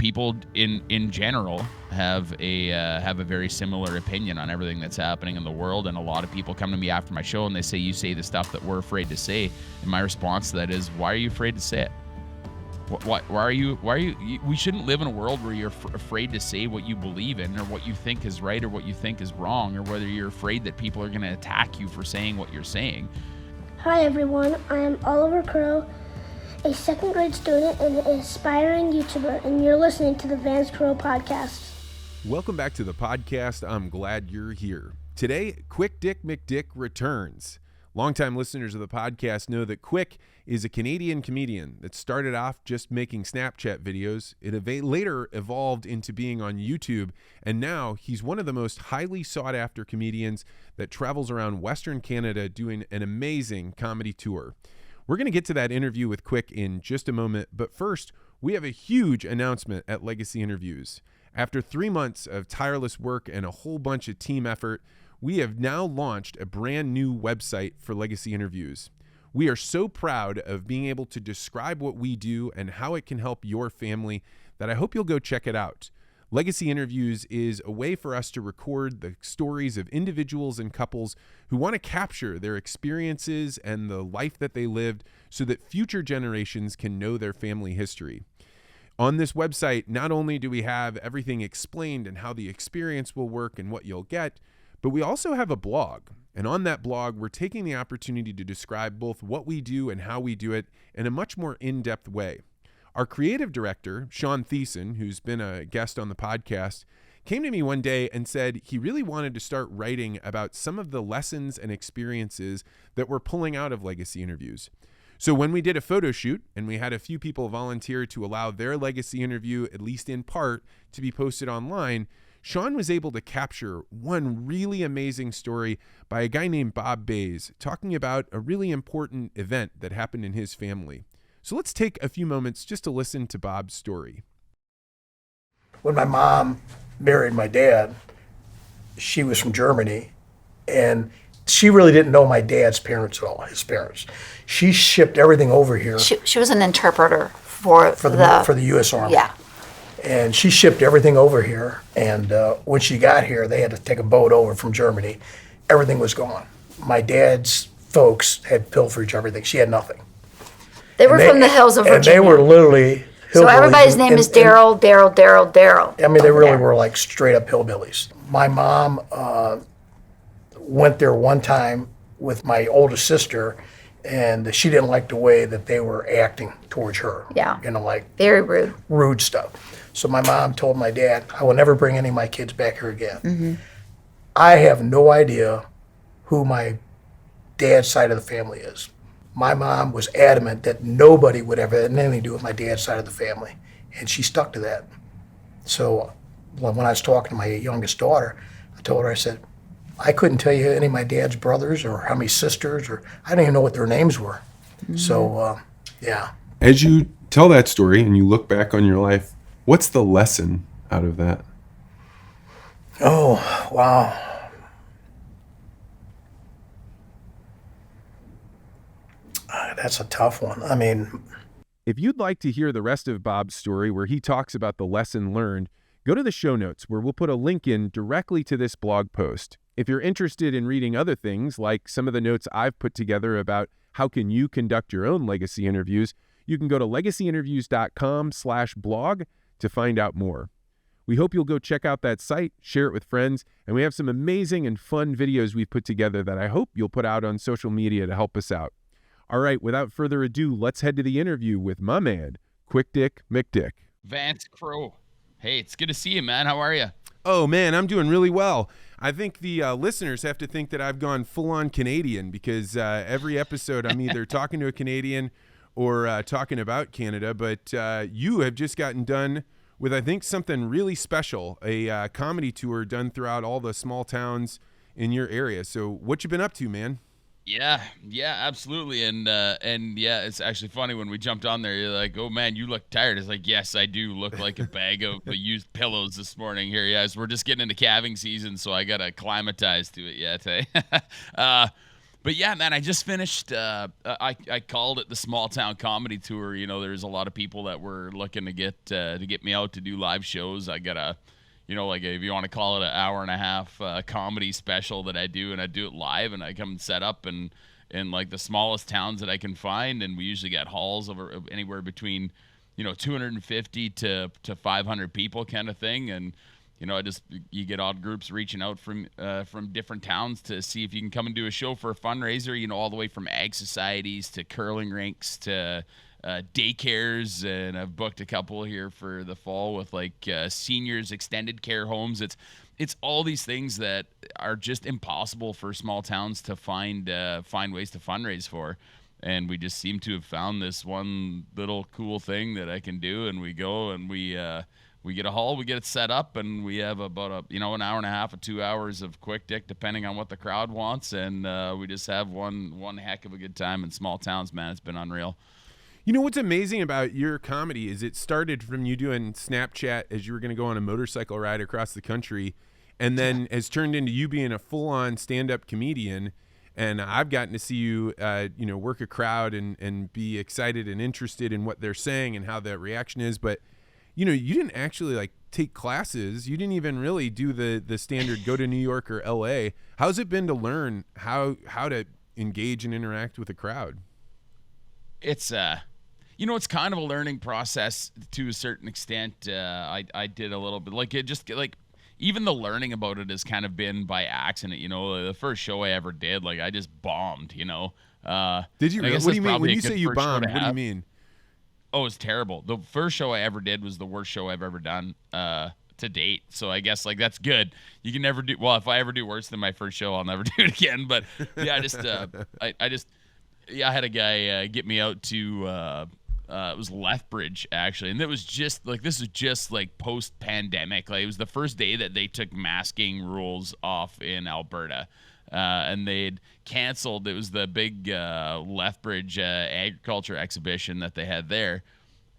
people in general have a very similar opinion on everything that's happening in the world. And a lot of people come to me after my show and they say, you say the stuff that we're afraid to say. And my response to that is, why are you afraid to say it? Why are you, we shouldn't live in a world where you're afraid to say what you believe in, or what you think is right, or what you think is wrong, or whether you're afraid that people are going to attack you for saying what you're saying. Hi everyone, I am Oliver Crow, a second grade student and an aspiring YouTuber, and you're listening to the Vance Crow Podcast. Welcome back to the podcast. I'm glad you're here. Today, Quickdick McDick returns. Longtime listeners of the podcast know that Quick is a Canadian comedian that started off just making Snapchat videos. It later evolved into being on YouTube, and now he's one of the most highly sought-after comedians that travels around Western Canada doing an amazing comedy tour. We're going to get to that interview with Quick in just a moment, but first, we have a huge announcement at Legacy Interviews. After 3 months of tireless work and a whole bunch of team effort, we have now launched a brand new website for Legacy Interviews. We are so proud of being able to describe what we do and how it can help your family that I hope you'll go check it out. Legacy Interviews is a way for us to record the stories of individuals and couples who want to capture their experiences and the life that they lived so that future generations can know their family history. On this website, not only do we have everything explained and how the experience will work and what you'll get, but we also have a blog. And on that blog, we're taking the opportunity to describe both what we do and how we do it in a much more in-depth way. Our creative director, Sean Thiessen, who's been a guest on the podcast, came to me one day and said he really wanted to start writing about some of the lessons and experiences that we're pulling out of Legacy Interviews. So when we did a photo shoot and we had a few people volunteer to allow their Legacy interview, at least in part, to be posted online, Sean was able to capture one really amazing story by a guy named Bob Bays talking about a really important event that happened in his family. So let's take a few moments just to listen to Bob's story. When my mom married my dad, she was from Germany, and she really didn't know my dad's parents at all, his parents. She shipped everything over here. She was an interpreter for the U.S. Army. Yeah. And she shipped everything over here, and when she got here, they had to take a boat over from Germany. Everything was gone. My dad's folks had pilferage everything. She had nothing. They were from the hills of Virginia. And they were literally hillbillies. So everybody's name is Daryl. I mean, they really were like straight up hillbillies. My mom went there one time with my oldest sister, and she didn't like the way that they were acting towards her. Yeah. You know, like very rude. Rude stuff. So my mom told my dad, I will never bring any of my kids back here again. Mm-hmm. I have no idea who my dad's side of the family is. My mom was adamant that nobody would ever have anything to do with my dad's side of the family, and she stuck to that. So when I was talking to my youngest daughter, I told her, I said, I couldn't tell you any of my dad's brothers or how many sisters, or I didn't even know what their names were. Mm-hmm. So, yeah. As you tell that story and you look back on your life, what's the lesson out of that? Oh, wow. That's a tough one. I mean, if you'd like to hear the rest of Bob's story where he talks about the lesson learned, go to the show notes where we'll put a link in directly to this blog post. If you're interested in reading other things, like some of the notes I've put together about how can you conduct your own Legacy interviews, you can go to legacyinterviews.com/blog to find out more. We hope you'll go check out that site, share it with friends, and we have some amazing and fun videos we've put together that I hope you'll put out on social media to help us out. All right, without further ado, let's head to the interview with my man, Quickdick McDick. Vance Crow. Hey, it's good to see you, man. How are you? Oh, man, I'm doing really well. I think the listeners have to think that I've gone full-on Canadian because every episode I'm either talking to a Canadian or talking about Canada, but you have just gotten done with, I think, something really special, a comedy tour done throughout all the small towns in your area. So what you been up to, man? Yeah, absolutely. And yeah, it's actually funny when we jumped on there, you're like, oh man, you look tired. It's like, yes, I do look like a bag of used pillows this morning here. Yes, we're just getting into calving season, so I got to acclimatize to it yet. But yeah, man, I just finished. I called it the Small Town Comedy Tour. You know, there's a lot of people that were looking to get me out to do live shows. I got a, you know, like if you want to call it an hour and a half comedy special that I do, and I do it live, and I come and set up in like the smallest towns that I can find, and we usually get halls of anywhere between, you know, 250 to 500 people kind of thing, and you know, you get odd groups reaching out from different towns to see if you can come and do a show for a fundraiser, you know, all the way from ag societies to curling rinks to daycares. And I've booked a couple here for the fall with like seniors extended care homes. It's all these things that are just impossible for small towns to find ways to fundraise for. And we just seem to have found this one little cool thing that I can do. And we go and we get a hall, we get it set up, and we have about an hour and a half or 2 hours of Quickdick, depending on what the crowd wants, and we just have one heck of a good time in small towns, man. It's been unreal. You know what's amazing about your comedy is it started from you doing Snapchat as you were going to go on a motorcycle ride across the country, and then has turned into you being a full-on stand-up comedian. And I've gotten to see you, work a crowd and be excited and interested in what they're saying and how the reaction is, but you know, you didn't actually like take classes. You didn't even really do the standard go to New York or LA. How's it been to learn how to engage and interact with a crowd? It's it's kind of a learning process to a certain extent. I did a little bit even the learning about it has kind of been by accident. You know, the first show I ever did, like I just bombed, you know. Did you? What do you mean when you say you bombed? What do you mean? Oh, it was terrible. The first show I ever did was the worst show I've ever done to date. So I guess like that's good. You can never do well. If I ever do worse than my first show, I'll never do it again. But yeah, I had a guy get me out to it was Lethbridge actually, and it was just like this is just like post pandemic. Like it was the first day that they took masking rules off in Alberta. And they'd canceled. It was the big Lethbridge agriculture exhibition that they had there,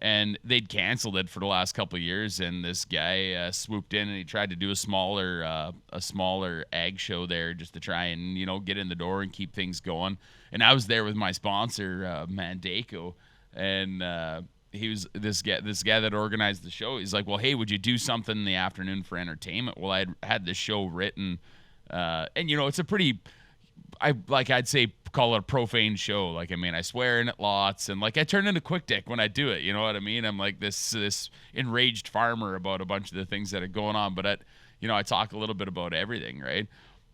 and they'd canceled it for the last couple of years. And this guy swooped in and he tried to do a smaller ag show there just to try and get in the door and keep things going. And I was there with my sponsor Mandaco, and he was this guy that organized the show. He's like, well, hey, would you do something in the afternoon for entertainment? Well, I had this show written. And it's a pretty, I'd say call it a profane show. Like, I mean, I swear in it lots, and like I turn into Quickdick when I do it. You know what I mean? I'm like this enraged farmer about a bunch of the things that are going on. But I talk a little bit about everything, right?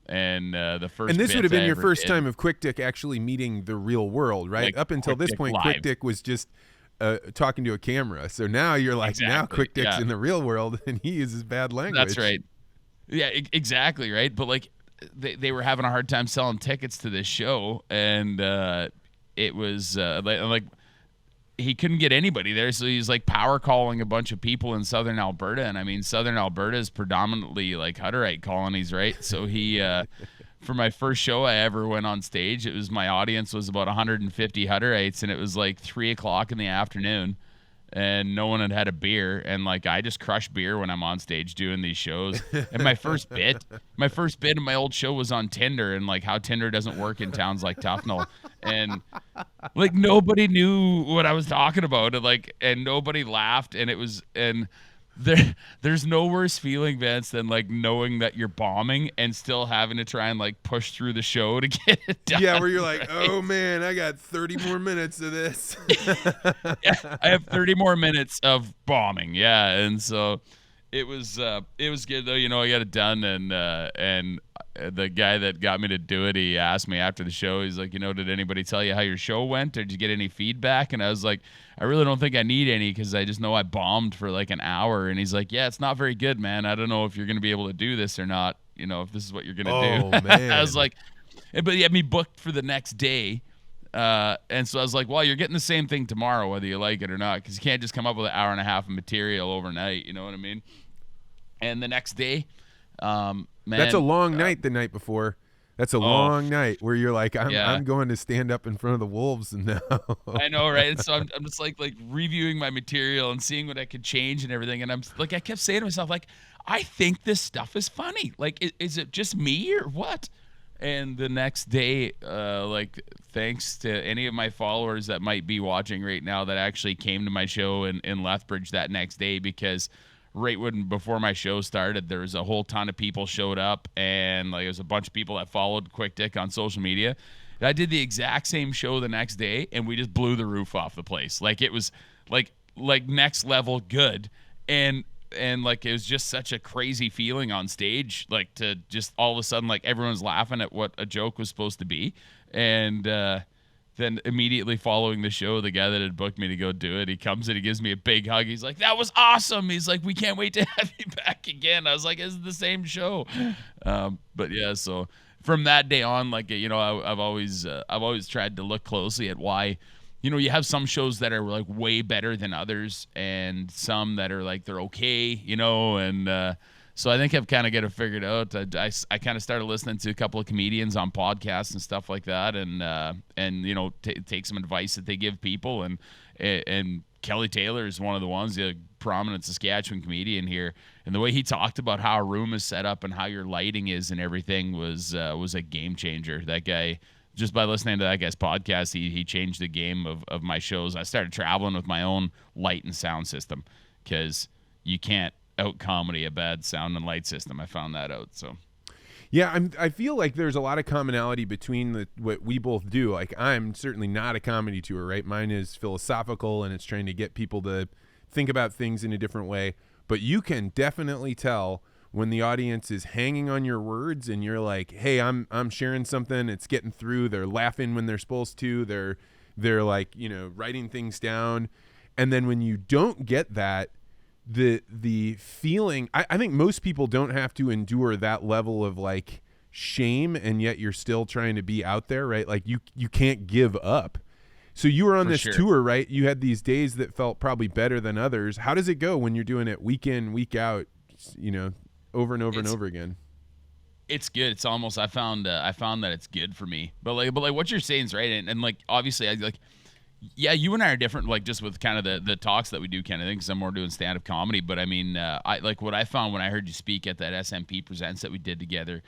And the first and this would have been your first time of Quickdick actually meeting the real world, right? Like up until this point, Quickdick was just talking to a camera. So now you're like, now Quickdick's in the real world, and he uses bad language. That's right. Yeah, exactly, right? But like they were having a hard time selling tickets to this show, and it was like he couldn't get anybody there, so he's like power calling a bunch of people in southern Alberta. And I mean, southern Alberta is predominantly like Hutterite colonies, right? So he for my first show I ever went on stage, my audience was about 150 Hutterites, and it was like 3:00 in the afternoon. And no one had a beer, and like I just crush beer when I'm on stage doing these shows. And my first bit in my old show was on Tinder, and like how Tinder doesn't work in towns like Tufnell, and like nobody knew what I was talking about, and nobody laughed, and there's no worse feeling, Vince, than like knowing that you're bombing and still having to try and like push through the show to get it done. Yeah, where you're like, oh man, I got 30 more minutes of this. Yeah, I have 30 more minutes of bombing. Yeah, and so it was good though. I got it done, and the guy that got me to do it, he asked me after the show. He's like, did anybody tell you how your show went, or did you get any feedback? And I was like, I really don't think I need any, because I just know I bombed for like an hour. And he's like, yeah, it's not very good, man. I don't know if you're going to be able to do this or not. If this is what you're going to do. Man. I was like, but he had me booked for the next day. And so I was like, well, you're getting the same thing tomorrow, whether you like it or not, because you can't just come up with an hour and a half of material overnight. You know what I mean? And the next day, man, that's a long night the night before. That's a long night where you're like, I'm going to stand up in front of the wolves now. I know, right? And so I'm just like reviewing my material and seeing what I could change and everything. And I'm like, I kept saying to myself, like, I think this stuff is funny. Like, is it just me or what? And the next day, like, thanks to any of my followers that might be watching right now that actually came to my show in Lethbridge that next day, because right before my show started, there was a whole ton of people showed up, and like, there was a bunch of people that followed Quickdick on social media. I did the exact same show the next day, and we just blew the roof off the place. Like, it was like next level good. And like, it was just such a crazy feeling on stage, like, to just all of a sudden, like, everyone's laughing at what a joke was supposed to be. And then immediately following the show, the guy that had booked me to go do it, he comes and he gives me a big hug. He's like, "That was awesome." He's like, "We can't wait to have you back again." I was like, "It's the same show." But yeah, so from that day on, like, you know, I've always tried to look closely at why, you know, you have some shows that are like way better than others, and some that are like, they're okay, you know. And so I think I've kind of got it figured out. I kind of started listening to a couple of comedians on podcasts and stuff like that, and you know, take some advice that they give people. And Kelly Taylor is one of the ones, a prominent Saskatchewan comedian here, and the way he talked about how a room is set up and how your lighting is and everything was a game changer. That guy, just by listening to that guy's podcast, he changed the game of my shows. I started traveling with my own light and sound system, because you can't out comedy a bad sound and light system. I found that out. So Yeah, I feel like there's a lot of commonality between what we both do. Like, I'm certainly not a comedy tour, right? Mine is philosophical, and it's trying to get people to think about things in a different way. But you can definitely tell when the audience is hanging on your words, and you're like, "Hey, I'm sharing something. It's getting through." They're laughing when they're supposed to. They're like, you know, writing things down. And then when you don't get that, the feeling, I think most people don't have to endure that level of like shame, and yet you're still trying to be out there, right? Like, you can't give up. So you were on this tour, right? You had these days that felt probably better than others. How does it go when you're doing it week in, week out, you know, over and over and over again? It's good. It's almost, I found that it's good for me. But like what you're saying is right. And like, obviously, I like, yeah, you and I are different, like, just with kind of the talks that we do kind of thing, because I'm more doing stand-up comedy. But I mean, I like what I found when I heard you speak at that SMP Presents that we did together,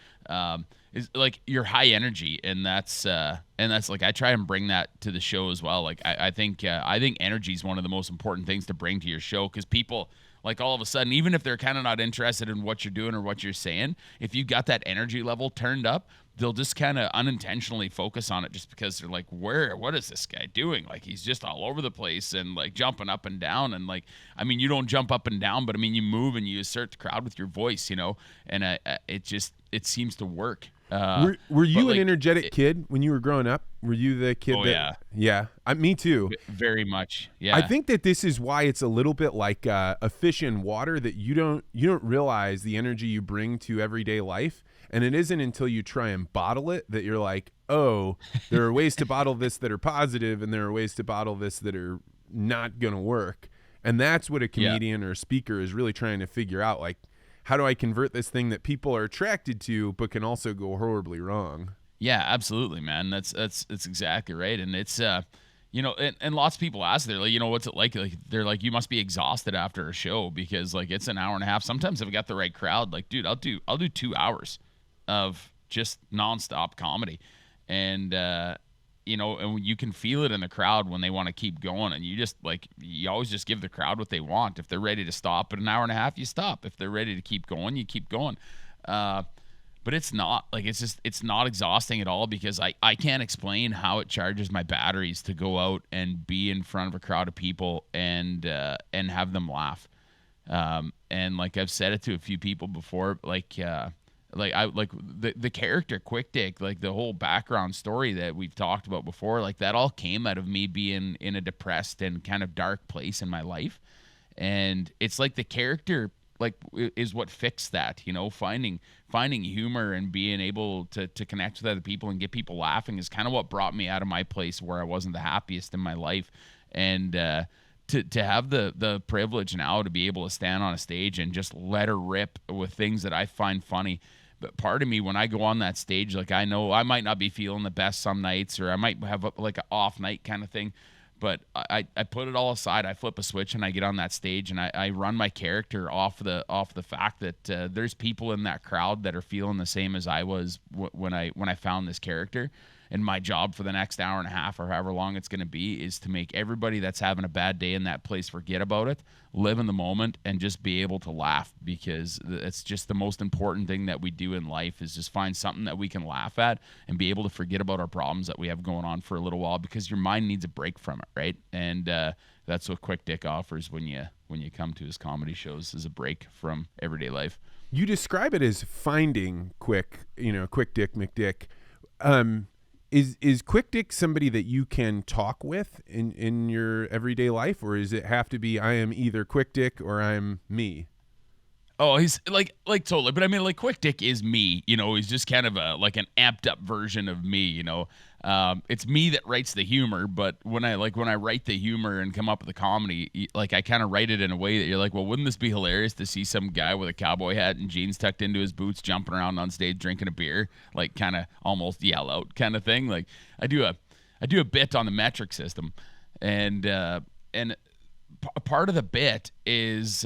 is like, you're high energy, and that's like, I try and bring that to the show as well. Like, I think energy is one of the most important things to bring to your show, because people, like, all of a sudden, even if they're kind of not interested in what you're doing or what you're saying, if you got that energy level turned up, they'll just kind of unintentionally focus on it, just because they're like, what is this guy doing? Like, he's just all over the place and like jumping up and down. And like, I mean, you don't jump up and down, but I mean, you move and you assert the crowd with your voice, you know, and it seems to work. Were you an energetic kid when you were growing up? Were you the kid? Yeah. Me too. Very much. Yeah. I think that this is why it's a little bit like a fish in water, that you don't realize the energy you bring to everyday life. And it isn't until you try and bottle it that you're like, oh, there are ways to bottle this that are positive, and there are ways to bottle this that are not going to work. And that's what a comedian or a speaker is really trying to figure out. Like, how do I convert this thing that people are attracted to, but can also go horribly wrong? Yeah, absolutely, man. That's exactly right. And it's, you know, and lots of people ask, they're like, you know, what's it like? Like, they're like, you must be exhausted after a show, because like, it's an hour and a half. Sometimes if I got the right crowd, like, dude, I'll do 2 hours of just nonstop comedy. And, you know, and you can feel it in the crowd when they want to keep going. And you just like, you always just give the crowd what they want. If they're ready to stop at an hour and a half, you stop. If they're ready to keep going, you keep going. But it's not like, it's not exhausting at all, because I can't explain how it charges my batteries to go out and be in front of a crowd of people and have them laugh. And like, I've said it to a few people before, the character Quickdick, like the whole background story that we've talked about before, like, that all came out of me being in a depressed and kind of dark place in my life. And it's like the character, like, is what fixed that, you know, finding humor and being able to connect with other people and get people laughing is kind of what brought me out of my place where I wasn't the happiest in my life. And to have the privilege now to be able to stand on a stage and just let her rip with things that I find funny. But part of me, when I go on that stage, like, I know I might not be feeling the best some nights, or I might have like an off night kind of thing. But I put it all aside. I flip a switch and I get on that stage and I run my character off the fact that there's people in that crowd that are feeling the same as I was when I found this character. And my job for the next hour and a half or however long it's going to be is to make everybody that's having a bad day in that place forget about it, live in the moment, and just be able to laugh, because it's just the most important thing that we do in life is just find something that we can laugh at and be able to forget about our problems that we have going on for a little while, because your mind needs a break from it, right? And that's what Quickdick offers when you come to his comedy shows, is a break from everyday life. You describe it as finding Quickdick McDick. Is Quickdick somebody that you can talk with in your everyday life, or does it have to be I am either Quickdick or I'm me? Oh, he's like totally. But I mean, like, Quickdick is me, he's just kind of like an amped up version of me, it's me that writes the humor. But when I write the humor and come up with the comedy, like, I kind of write it in a way that you're like, well, wouldn't this be hilarious to see some guy with a cowboy hat and jeans tucked into his boots jumping around on stage drinking a beer, like kind of almost yell out kind of thing. Like, I do a bit on the metric system, and part of the bit is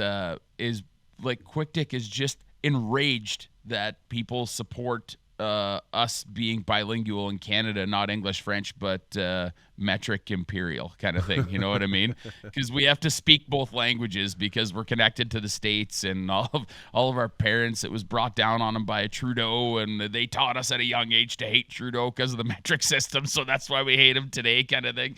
like, Quickdick is just enraged that people support us being bilingual in Canada, not English, French, but metric imperial kind of thing. You know what I mean? Because we have to speak both languages because we're connected to the States, and all of our parents, it was brought down on them by Trudeau, and they taught us at a young age to hate Trudeau because of the metric system. So that's why we hate him today, kind of thing.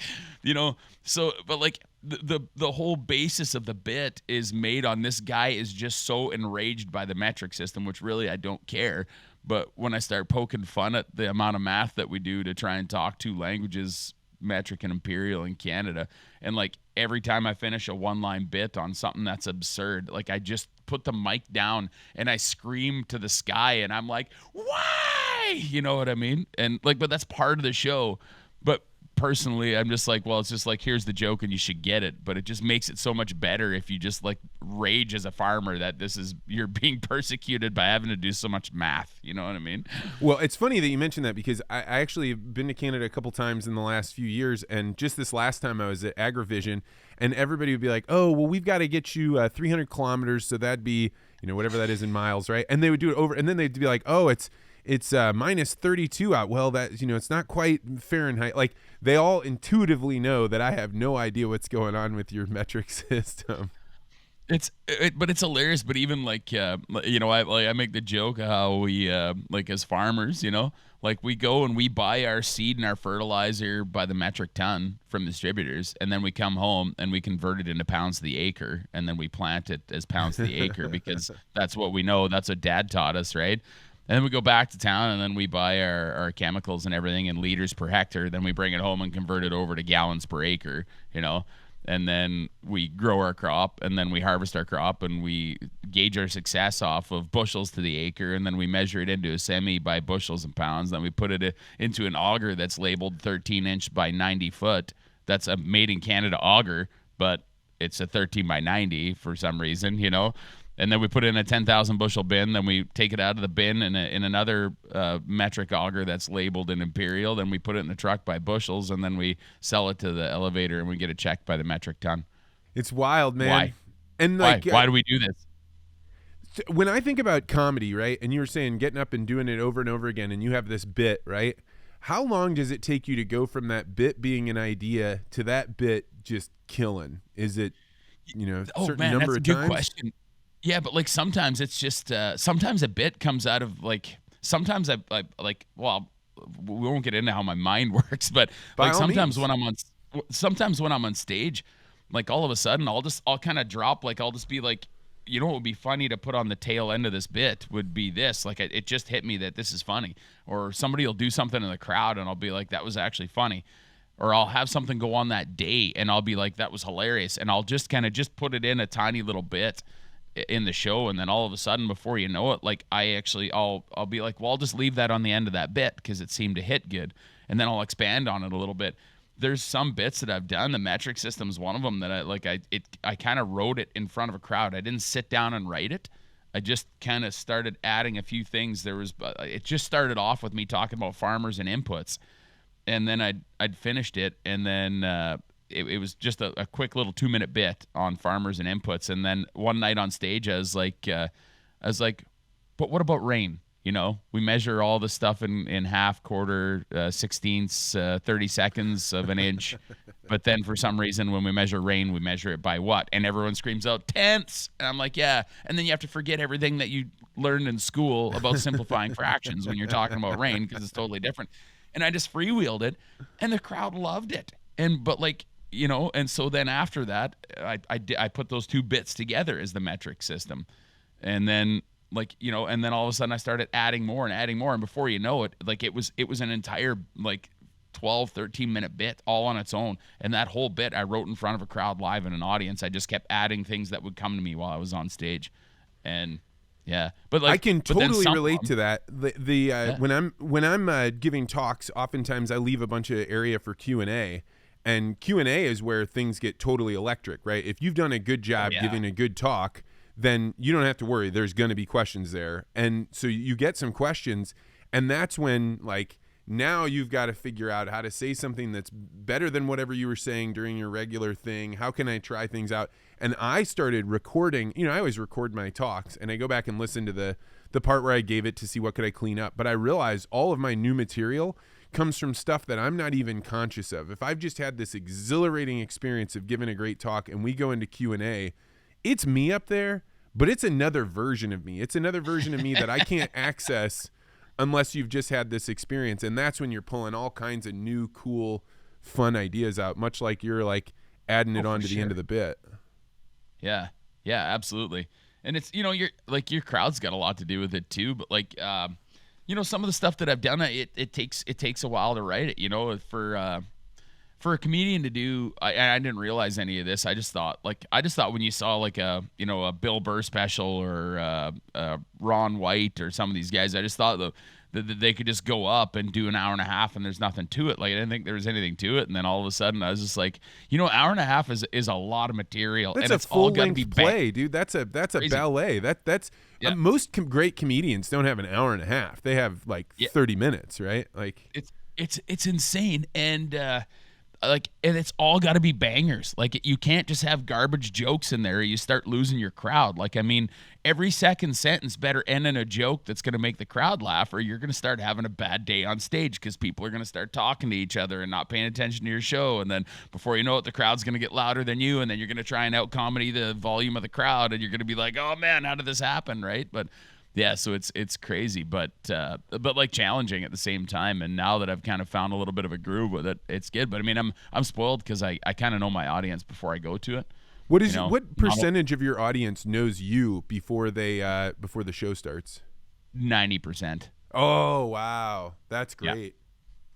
So, but like, the whole basis of the bit is made on this guy is just so enraged by the metric system, which really I don't care. But when I start poking fun at the amount of math that we do to try and talk two languages, metric and imperial, in Canada, and like every time I finish a one-line bit on something that's absurd, like, I just put the mic down and I scream to the sky and I'm like, why? You know what I mean? And like, but that's part of the show. But personally, I'm just like, well, it's just like, here's the joke and you should get it. But it just makes it so much better if you just like rage as a farmer that you're being persecuted by having to do so much math. You know what I mean? Well, it's funny that you mentioned that, because I actually have been to Canada a couple times in the last few years, and just this last time I was at Agrivision, and everybody would be like, oh, well, we've got to get you 300 kilometers, so that'd be, whatever that is in miles, right? And they would do it over, and then they'd be like, oh, it's minus 32 out. Well, that, it's not quite Fahrenheit. Like, they all intuitively know that I have no idea what's going on with your metric system. But it's hilarious. But even like, I make the joke how we, like, as farmers, like, we go and we buy our seed and our fertilizer by the metric ton from distributors, and then we come home and we convert it into pounds to the acre, and then we plant it as pounds to the acre because that's what we know. That's what Dad taught us, right? And then we go back to town and then we buy our chemicals and everything in liters per hectare. Then we bring it home and convert it over to gallons per acre, and then we grow our crop, and then we harvest our crop, and we gauge our success off of bushels to the acre, and then we measure it into a semi by bushels and pounds. Then we put it into an auger that's labeled 13-inch by 90 foot. That's a made in Canada auger, but it's a 13 by 90 for some reason, And then we put it in a 10,000 bushel bin. Then we take it out of the bin in another metric auger that's labeled in imperial. Then we put it in the truck by bushels, and then we sell it to the elevator, and we get a check by the metric ton. It's wild, man. Why? And like, why do we do this? When I think about comedy, right, and you were saying getting up and doing it over and over again, and you have this bit, right? How long does it take you to go from that bit being an idea to that bit just killing? Is it, certain number of times? Good question. Yeah, but like sometimes it's just sometimes a bit comes out of like sometimes I like, well, we won't get into how my mind works, but like sometimes when I'm on stage, like all of a sudden I'll kind of drop, like I'll just be like, what would be funny to put on the tail end of this bit would be this, like it just hit me that this is funny, or somebody will do something in the crowd and I'll be like, that was actually funny. Or I'll have something go on that day and I'll be like, that was hilarious, and I'll just kind of just put it in a tiny little bit in the show, and then all of a sudden, before you know it, like I'll be like, well, I'll just leave that on the end of that bit because it seemed to hit good, and then I'll expand on it a little bit. There's some bits that I've done. The metric system is one of them that I kind of wrote it in front of a crowd. I didn't sit down and write it. I just kind of started adding a few things. It just started off with me talking about farmers and inputs, and then I'd finished it, and then it was just a quick little 2-minute bit on farmers and inputs. And then one night on stage, I was like, but what about rain? You know, we measure all the stuff in half, quarter, sixteenths, 30 seconds of an inch. But then for some reason, when we measure rain, we measure it by what? And everyone screams out, tenths. And I'm like, yeah. And then you have to forget everything that you learned in school about simplifying fractions when you're talking about rain, because it's totally different. And I just freewheeled it, and the crowd loved it. But like, you know, and so then after that, I put those two bits together as the metric system. And then, like, you know, and then all of a sudden I started adding more. And before you know it, like it was an entire like 12, 13-minute bit all on its own. And that whole bit I wrote in front of a crowd live in an audience. I just kept adding things that would come to me while I was on stage. And yeah, but like I can totally relate to that. When I'm giving talks, oftentimes I leave a bunch of area for Q&A. And Q&A is where things get totally electric, right? If you've done a good job giving a good talk, then you don't have to worry. There's going to be questions there. And so you get some questions, and that's when, like, now you've got to figure out how to say something that's better than whatever you were saying during your regular thing. How can I try things out? And I started recording. You know, I always record my talks, and I go back and listen to the part where I gave it to see what could I clean up. But I realized all of my new material comes from stuff that I'm not even conscious of. If I've just had this exhilarating experience of giving a great talk and we go into Q&A, it's me up there, but it's another version of me. It's another version of me that I can't access unless you've just had this experience. And that's when you're pulling all kinds of new, cool, fun ideas out, much like you're like adding it on to the end of the bit. Yeah. Yeah, absolutely. And it's, you know, your crowd's got a lot to do with it too, but like, you know, some of the stuff that I've done, it takes a while to write it, you know, for a comedian to do. I didn't realize any of this. I just thought when you saw like a Bill Burr special or Ron White or some of these guys, I just thought that they could just go up and do an hour and a half and there's nothing to it. Like I didn't think there was anything to it. And then all of a sudden I was just like, you know, hour and a half is a lot of material. That's and it's a full all got to length be play, dude. That's a ballet. That's most great comedians don't have an hour and a half. They have like 30 minutes, right? Like it's insane. And and it's all got to be bangers. Like you can't just have garbage jokes in there or you start losing your crowd. Like, I mean, every second sentence better end in a joke that's going to make the crowd laugh, or you're going to start having a bad day on stage because people are going to start talking to each other and not paying attention to your show. And then before you know it, the crowd's going to get louder than you, and then you're going to try and out-comedy the volume of the crowd, and you're going to be like, oh man, how did this happen, right? But yeah, so it's crazy, but like challenging at the same time. And now that I've kind of found a little bit of a groove with it, it's good. But I mean, I'm spoiled because I kind of know my audience before I go to it. What percentage of your audience knows you before the show starts? 90%. Oh wow, that's great.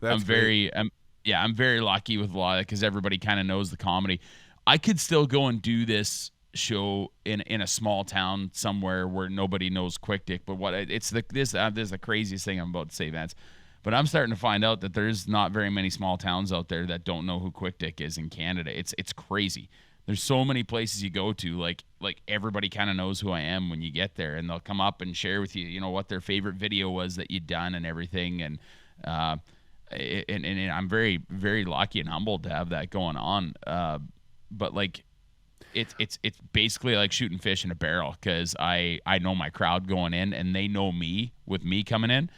Yeah. I'm very lucky with a lot of it because everybody kind of knows the comedy. I could still go and do this show in a small town somewhere where nobody knows Quickdick, but this is the craziest thing I'm about to say, Vance. But I'm starting to find out that there's not very many small towns out there that don't know who Quickdick is in Canada. It's crazy. There's so many places you go to, like everybody kind of knows who I am when you get there, and they'll come up and share with you, you know, what their favorite video was that you'd done and everything. And I'm very, very lucky and humbled to have that going on. But like, it's basically like shooting fish in a barrel because I know my crowd going in and they know me with me coming in,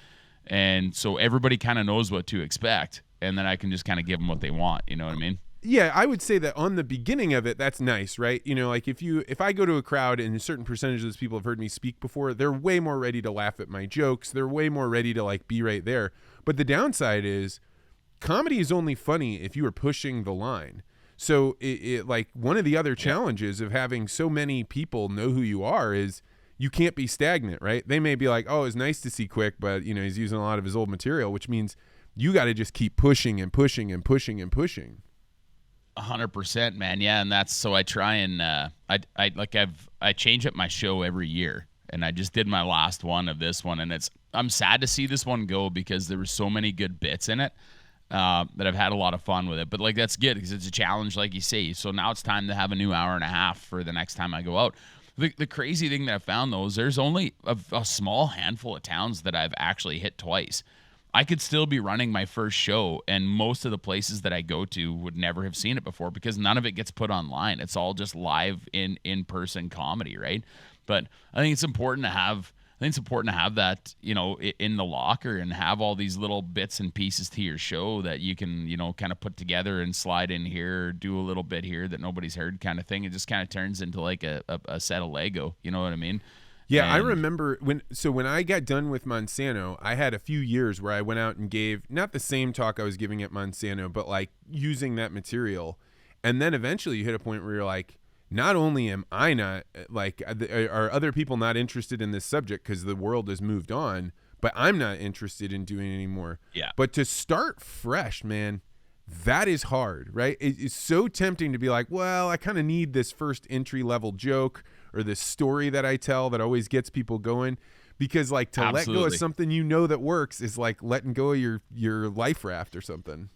and so everybody kind of knows what to expect, and then I can just kind of give them what they want. You know what I mean? Yeah, I would say that on the beginning of it, that's nice, right? You know, like if I go to a crowd and a certain percentage of those people have heard me speak before, they're way more ready to laugh at my jokes. They're way more ready to like be right there. But the downside is comedy is only funny if you are pushing the line. So it like one of the other challenges of having so many people know who you are is you can't be stagnant, right? They may be like, oh, it's nice to see Quick, but you know, he's using a lot of his old material, which means you got to just keep pushing and pushing and pushing and pushing. 100%, man. Yeah. And that's, so I try and, I change up my show every year, and I just did my last one of this one. And I'm sad to see this one go because there were so many good bits in it. That I've had a lot of fun with it, but like that's good because it's a challenge, like you say. So now it's time to have a new hour and a half for the next time I go out. The crazy thing that I found though is there's only a small handful of towns that I've actually hit twice. I could still be running my first show, and most of the places that I go to would never have seen it before because none of it gets put online. It's all just live in-person comedy, right? But I think it's important to have that, in the locker and have all these little bits and pieces to your show that you can, kind of put together and slide in here, or do a little bit here that nobody's heard kind of thing. It just kind of turns into like a set of Lego. You know what I mean? Yeah, I remember when I got done with Monsanto, I had a few years where I went out and gave not the same talk I was giving at Monsanto, but like using that material. And then eventually you hit a point where you're like, not only am I not, like, are other people not interested in this subject because the world has moved on, but I'm not interested in doing it anymore. Yeah. But to start fresh, man, that is hard, right? It's so tempting to be like, well, I kind of need this first entry level joke or this story that I tell that always gets people going, because like to let go of something that works is like letting go of your life raft or something.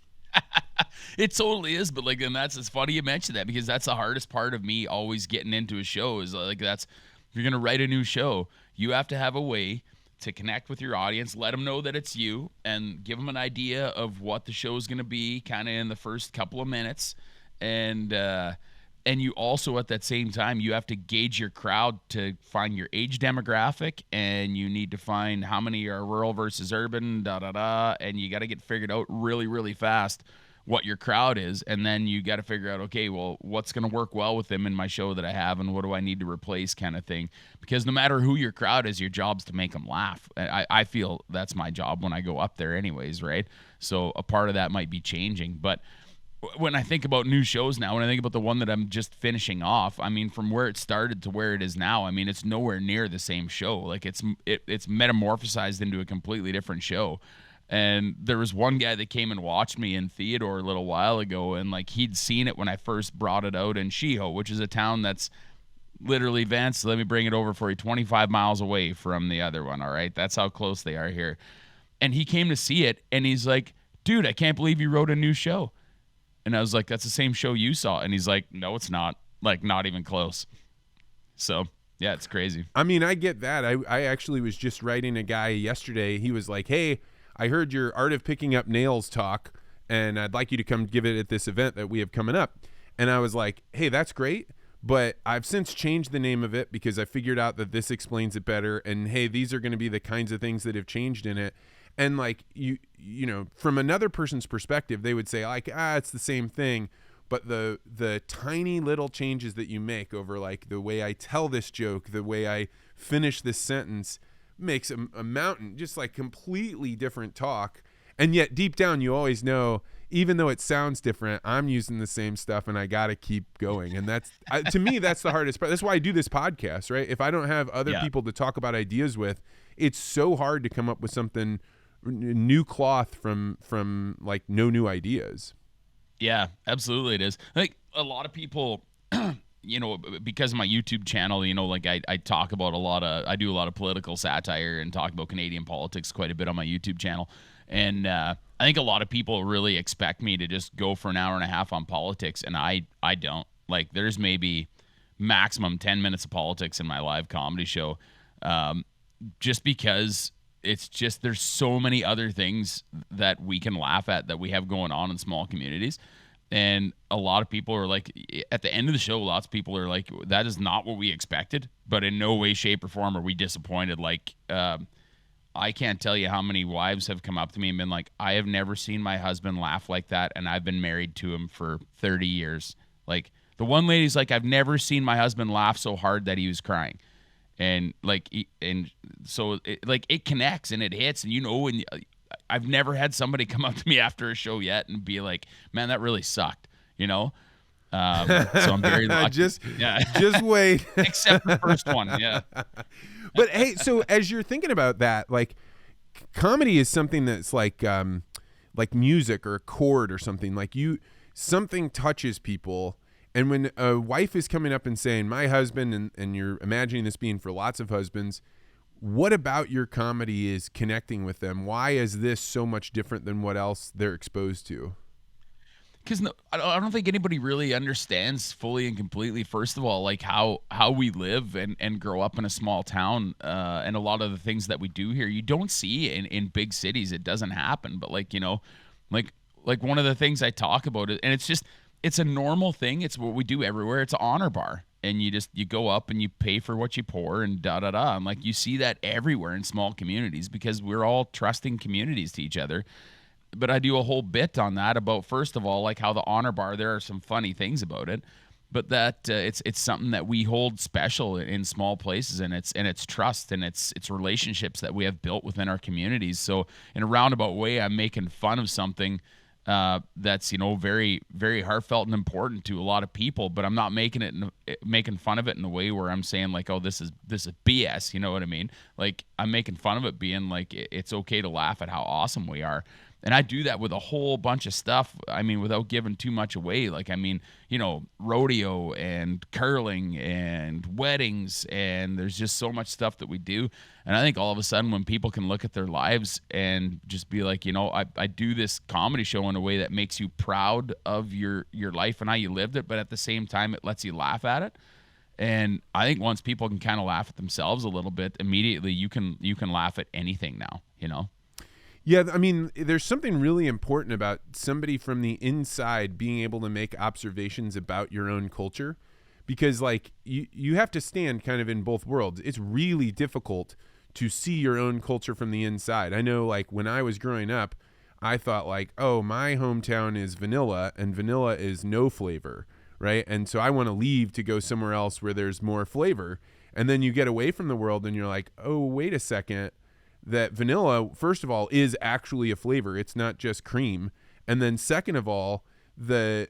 It totally is, but like, and it's funny you mentioned that because that's the hardest part of me always getting into a show is like, if you're gonna write a new show, you have to have a way to connect with your audience, let them know that it's you, and give them an idea of what the show is gonna be, kind of in the first couple of minutes, and you also at that same time you have to gauge your crowd to find your age demographic, and you need to find how many are rural versus urban, and you got to get figured out really, really fast what your crowd is, and then you got to figure out, okay, well, what's going to work well with them in my show that I have, and what do I need to replace, kind of thing. Because no matter who your crowd is, your job's to make them laugh. I feel that's my job when I go up there anyways, right? So a part of that might be changing. But when I think about new shows now, when I think about the one that I'm just finishing off, I mean, from where it started to where it is now, I mean, it's nowhere near the same show. Like it's metamorphosized into a completely different show. And there was one guy that came and watched me in Theodore a little while ago, and like he'd seen it when I first brought it out in Shiho, which is a town that's literally, Vance, let me bring it over for you, 25 miles away from the other one, all right? That's how close they are here. And he came to see it, and he's like, dude, I can't believe you wrote a new show. And I was like, that's the same show you saw. And he's like, no, it's not. Like, not even close. So, yeah, it's crazy. I mean, I get that. I actually was just writing a guy yesterday. He was like, hey, I heard your Art of Picking Up Nails talk, and I'd like you to come give it at this event that we have coming up. And I was like, hey, that's great, but I've since changed the name of it because I figured out that this explains it better. And, hey, these are going to be the kinds of things that have changed in it. And like you know, from another person's perspective, they would say like, it's the same thing. But the tiny little changes that you make over like the way I tell this joke, the way I finish this sentence makes a mountain, just like completely different talk. And yet deep down, you always know, even though it sounds different, I'm using the same stuff and I got to keep going. And that's, to me, that's the hardest part. That's why I do this podcast, right? If I don't have other people to talk about ideas with, it's so hard to come up with something new cloth from like no new ideas. Yeah, absolutely it is. Like a lot of people, because of my YouTube channel, like I talk about I do a lot of political satire and talk about Canadian politics quite a bit on my YouTube channel. And I think a lot of people really expect me to just go for an hour and a half on politics, and I don't. Like there's maybe maximum 10 minutes of politics in my live comedy show, just because it's just there's so many other things that we can laugh at that we have going on in small communities. And a lot of people are like, at the end of the show, lots of people are like, that is not what we expected, but in no way, shape, or form are we disappointed. Like, I can't tell you how many wives have come up to me and been like, I have never seen my husband laugh like that, and I've been married to him for 30 years. Like, the one lady's like, I've never seen my husband laugh so hard that he was crying. And so it connects and it hits, and and I've never had somebody come up to me after a show yet and be like, man, that really sucked, So I'm very lucky. just wait. Except the first one, yeah. But hey, so as you're thinking about that, like comedy is something that's like music or a chord or something. Like something touches people. And when a wife is coming up and saying, my husband, and you're imagining this being for lots of husbands, what about your comedy is connecting with them? Why is this so much different than what else they're exposed to? because I don't think anybody really understands fully and completely, first of all, like how we live and grow up in a small town, and a lot of the things that we do here you don't see in big cities. It doesn't happen. But like, you know, like one of the things I talk about, and it's a normal thing. It's what we do everywhere. It's an honor bar. And you go up and you pay for what you pour and da-da-da. And like, you see that everywhere in small communities because we're all trusting communities to each other. But I do a whole bit on that about, first of all, like how the honor bar, there are some funny things about it, but that it's something that we hold special in small places, and it's trust, and it's relationships that we have built within our communities. So in a roundabout way, I'm making fun of something that's, you know, very, very heartfelt and important to a lot of people, but I'm not making fun of it in a way where I'm saying like, oh, this is BS. You know what I mean? Like, I'm making fun of it being like, it's okay to laugh at how awesome we are. And I do that with a whole bunch of stuff. I mean, without giving too much away. Like, I mean, you know, rodeo and curling and weddings, and there's just so much stuff that we do. And I think all of a sudden when people can look at their lives and just be like, you know, I do this comedy show in a way that makes you proud of your life and how you lived it, but at the same time, it lets you laugh at it. And I think once people can kind of laugh at themselves a little bit, immediately you can laugh at anything now, you know? Yeah, I mean, there's something really important about somebody from the inside being able to make observations about your own culture, because like you have to stand kind of in both worlds. It's really difficult to see your own culture from the inside. I know, like, when I was growing up, I thought like, oh, my hometown is vanilla and vanilla is no flavor, right? And so I want to leave to go somewhere else where there's more flavor. And then you get away from the world and you're like, oh, wait a second. That vanilla, first of all, is actually a flavor. It's not just cream. And then second of all, there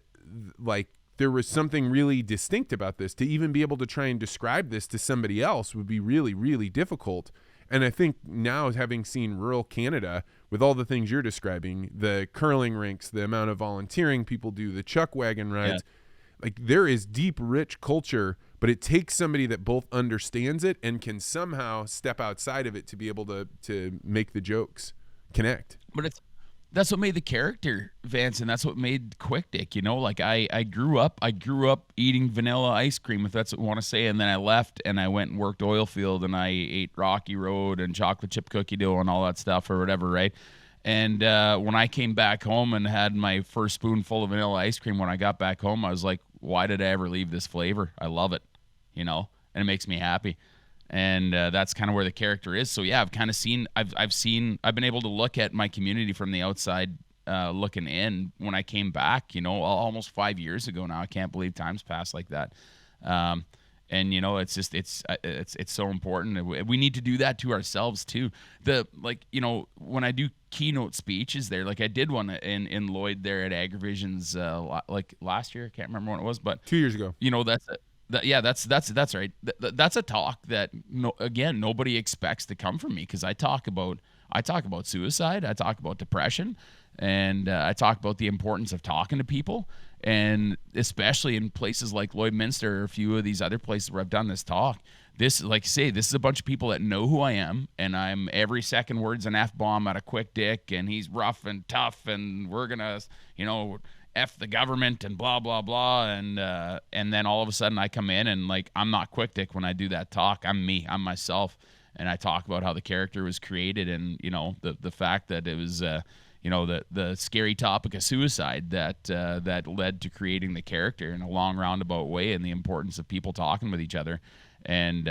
was something really distinct about this. To even be able to try and describe this to somebody else would be really, really difficult. And I think now, having seen rural Canada with all the things you're describing, the curling rinks, the amount of volunteering people do, the chuck wagon rides, like, there is deep, rich culture, but it takes somebody that both understands it and can somehow step outside of it to be able to make the jokes connect. But that's what made the character, Vance, and that's what made Quickdick, you know? Like, I grew up eating vanilla ice cream, if that's what you want to say, and then I left and I went and worked oil field and I ate Rocky Road and chocolate chip cookie dough and all that stuff or whatever, right? And when I came back home and had my first spoonful of vanilla ice cream, when I got back home, I was like, why did I ever leave this flavor? I love it, you know, and it makes me happy. And that's kind of where the character is. So yeah, I've kind of seen, I've been able to look at my community from the outside looking in when I came back, you know, almost 5 years ago now. I can't believe time's passed like that. And you know, it's just, it's so important. We need to do that to ourselves too. Like, you know, when I do keynote speeches there, like I did one in Lloyd there at AgriVision's, like last year, I can't remember when it was, but 2 years ago, you know, that's right. That's a talk that nobody expects to come from me. Cause I talk about suicide. I talk about depression, and I talk about the importance of talking to people. And especially in places like Lloydminster or a few of these other places where I've done this talk, this is a bunch of people that know who I am, and I'm every second word's an F-bomb out of Quickdick, and he's rough and tough, and we're gonna, you know, F the government and blah, blah, blah. And then all of a sudden I come in and like, I'm not Quickdick when I do that talk. I'm me, I'm myself. And I talk about how the character was created, and, you know, the fact that it was, you know, the scary topic of suicide that led to creating the character in a long roundabout way, and the importance of people talking with each other. And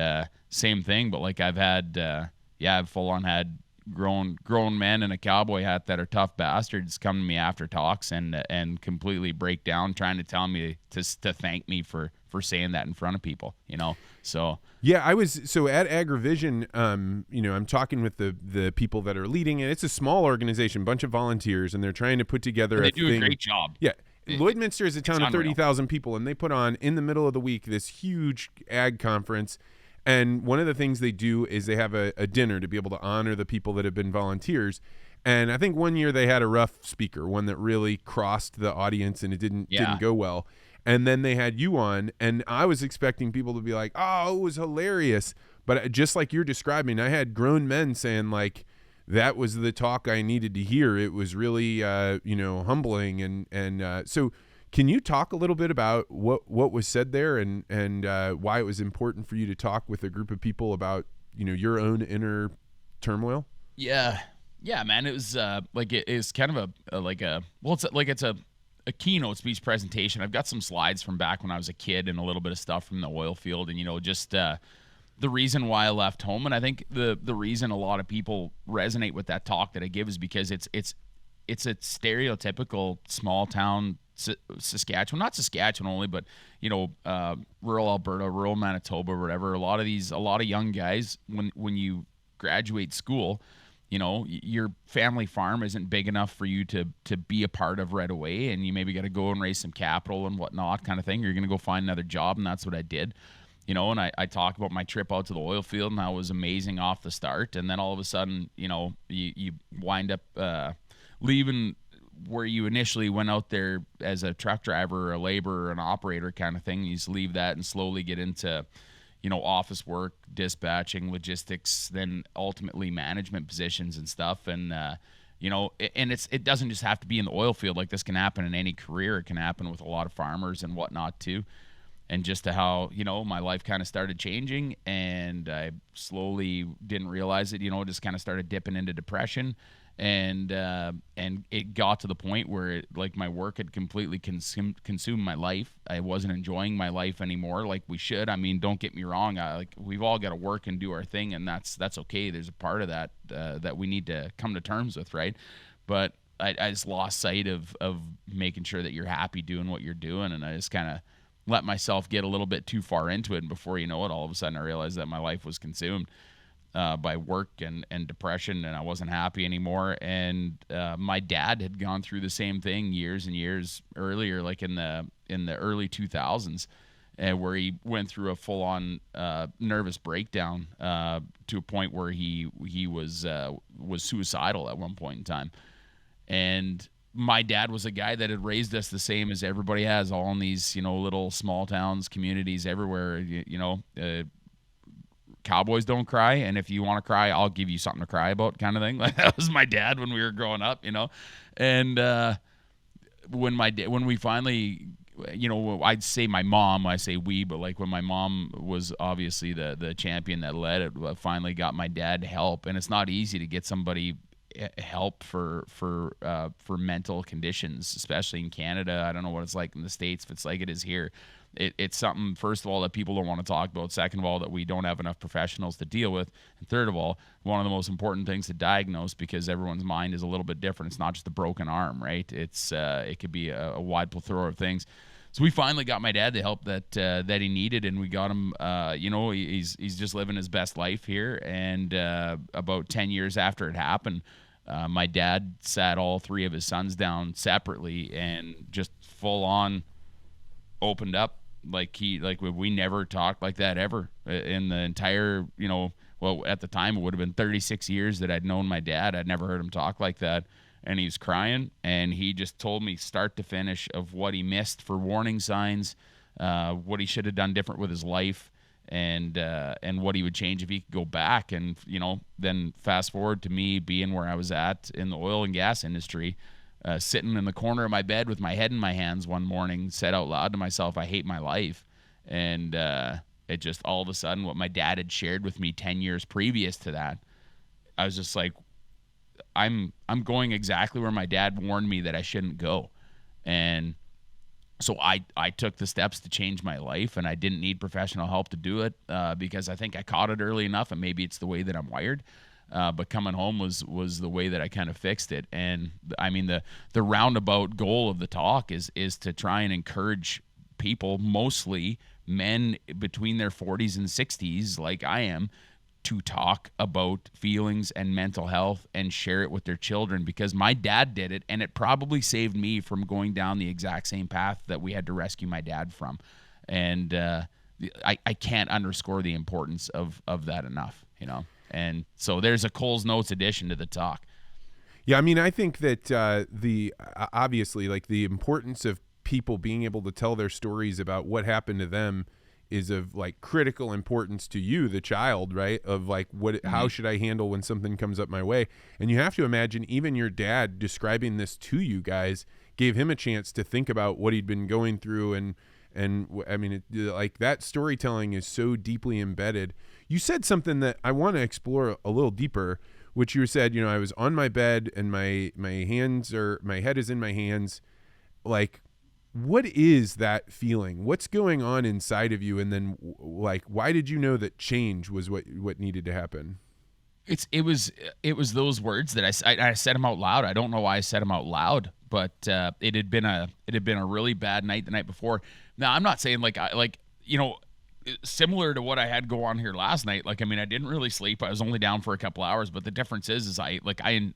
same thing, but like I've full on had grown men in a cowboy hat that are tough bastards come to me after talks and completely break down, trying to tell me to thank me for saying that in front of people, you know? So yeah, at AgriVision, you know, I'm talking with the people that are leading it. It's a small organization, bunch of volunteers, and they're trying to put together a great job. Yeah. Lloydminster is a town of 30,000 people, and they put on, in the middle of the week, this huge ag conference. And one of the things they do is they have a dinner to be able to honor the people that have been volunteers. And I think one year they had a rough speaker, one that really crossed the audience, and it didn't go well. And then they had you on, and I was expecting people to be like, oh, it was hilarious. But just like you're describing, I had grown men saying, like, that was the talk I needed to hear. It was really, humbling. And so can you talk a little bit about what was said there and why it was important for you to talk with a group of people about, your own inner turmoil? Yeah, man. It was it's kind of it's a keynote speech presentation. I've got some slides from back when I was a kid and a little bit of stuff from the oil field, and just the reason why I left home. And I think the reason a lot of people resonate with that talk that I give is because it's a stereotypical small town Saskatchewan, not Saskatchewan only, but rural Alberta, rural Manitoba, whatever. A lot of young guys, when you graduate school, your family farm isn't big enough for you to be a part of right away, and you maybe got to go and raise some capital and whatnot, kind of thing. You're going to go find another job, and that's what I did. And I talk about my trip out to the oil field, and that was amazing off the start. And then all of a sudden, you wind up leaving where you initially went out there as a truck driver, or a laborer, an operator kind of thing. You just leave that and slowly get into, office work, dispatching, logistics, then ultimately management positions and stuff. And, it doesn't just have to be in the oil field. Like, this can happen in any career. It can happen with a lot of farmers and whatnot too. And just to how, my life kind of started changing, and I slowly didn't realize it, just kind of started dipping into depression. And it got to the point where my work had completely consumed my life. I wasn't enjoying my life anymore like we should. I mean, don't get me wrong. We've all got to work and do our thing, and that's okay. There's a part of that that we need to come to terms with, right? But I just lost sight of making sure that you're happy doing what you're doing, and I just kind of let myself get a little bit too far into it, and before you know it, all of a sudden I realized that my life was consumed by work and depression, and I wasn't happy anymore. And my dad had gone through the same thing years and years earlier, like in the early 2000s, where he went through a full-on nervous breakdown to a point where he was suicidal at one point in time. And my dad was a guy that had raised us the same as everybody has, all in these little small towns, communities everywhere. Cowboys don't cry, and if you want to cry, I'll give you something to cry about, kind of thing. Like, that was my dad when we were growing up, And when we finally, I'd say my mom, I say we, but when my mom was obviously the champion that led it, finally got my dad help. And it's not easy to get somebody help for mental conditions, especially in Canada. I don't know what it's like in the States, if it's like it is here. It's something, first of all, that people don't want to talk about. Second of all, that we don't have enough professionals to deal with. And third of all, one of the most important things to diagnose, because everyone's mind is a little bit different. It's not just a broken arm, right? It could be a wide plethora of things. So we finally got my dad the help that he needed, and we got him. He's just living his best life here. And about 10 years after it happened, my dad sat all three of his sons down separately and just full on opened up. We never talked like that ever in the entire, at the time it would have been 36 years that I'd known my dad. I'd never heard him talk like that. And he was crying, and he just told me start to finish of what he missed for warning signs, what he should have done different with his life, and what he would change if he could go back. And, then fast forward to me being where I was at in the oil and gas industry, sitting in the corner of my bed with my head in my hands one morning, said out loud to myself, I hate my life. And it just, all of a sudden, what my dad had shared with me 10 years previous to that, I was just like, I'm going exactly where my dad warned me that I shouldn't go. And so I took the steps to change my life, and I didn't need professional help to do it because I think I caught it early enough, and maybe it's the way that I'm wired. But coming home was the way that I kind of fixed it. And I mean, the roundabout goal of the talk is to try and encourage people, mostly men between their 40s and 60s, like I am, to talk about feelings and mental health and share it with their children, because my dad did it, and it probably saved me from going down the exact same path that we had to rescue my dad from. And I can't underscore the importance of that enough, And so there's a Cole's Notes addition to the talk. Yeah, I mean, I think that obviously, the importance of people being able to tell their stories about what happened to them is of like critical importance to you, the child, right? Of like how should I handle when something comes up my way? And you have to imagine even your dad describing this to you guys gave him a chance to think about what he'd been going through. And I mean, like that storytelling is so deeply embedded. You said something that I want to explore a little deeper, which you said, I was on my bed and my head is in my hands. Like, what is that feeling? What's going on inside of you? And then like, why did you know that change was what needed to happen? It was those words that I said them out loud. I don't know why I said them out loud, but it had been a really bad night the night before. Now I'm not saying similar to what I had go on here last night. Like, I mean, I didn't really sleep. I was only down for a couple hours, but the difference is I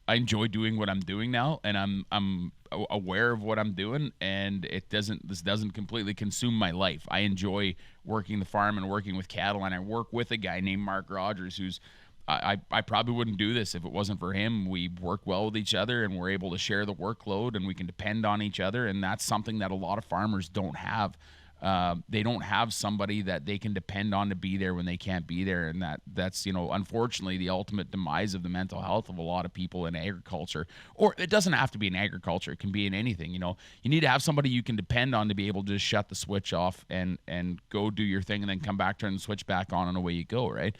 enjoy doing what I'm doing now, and I'm aware of what I'm doing, and this doesn't completely consume my life. I enjoy working the farm and working with cattle, and I work with a guy named Mark Rogers who's I probably wouldn't do this if it wasn't for him. We work well with each other, and we're able to share the workload, and we can depend on each other, and that's something that a lot of farmers don't have. They don't have somebody that they can depend on to be there when they can't be there, and that's unfortunately the ultimate demise of the mental health of a lot of people in agriculture. Or it doesn't have to be in agriculture; it can be in anything. You need to have somebody you can depend on to be able to just shut the switch off and go do your thing, and then come back, turn the switch back on, and away you go, right?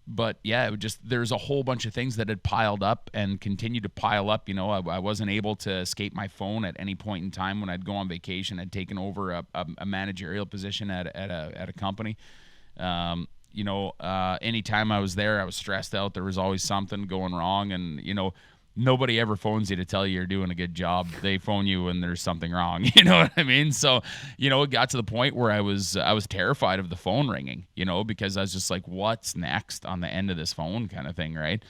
But yeah, there's a whole bunch of things that had piled up and continued to pile up. I wasn't able to escape my phone at any point in time when I'd go on vacation. I'd taken over a managerial position at a company. Anytime I was there, I was stressed out. There was always something going wrong, and nobody ever phones you to tell you you're doing a good job. They phone you when there's something wrong. You know what I mean? So, it got to the point where I was terrified of the phone ringing, because I was just like, what's next on the end of this phone kind of thing, right?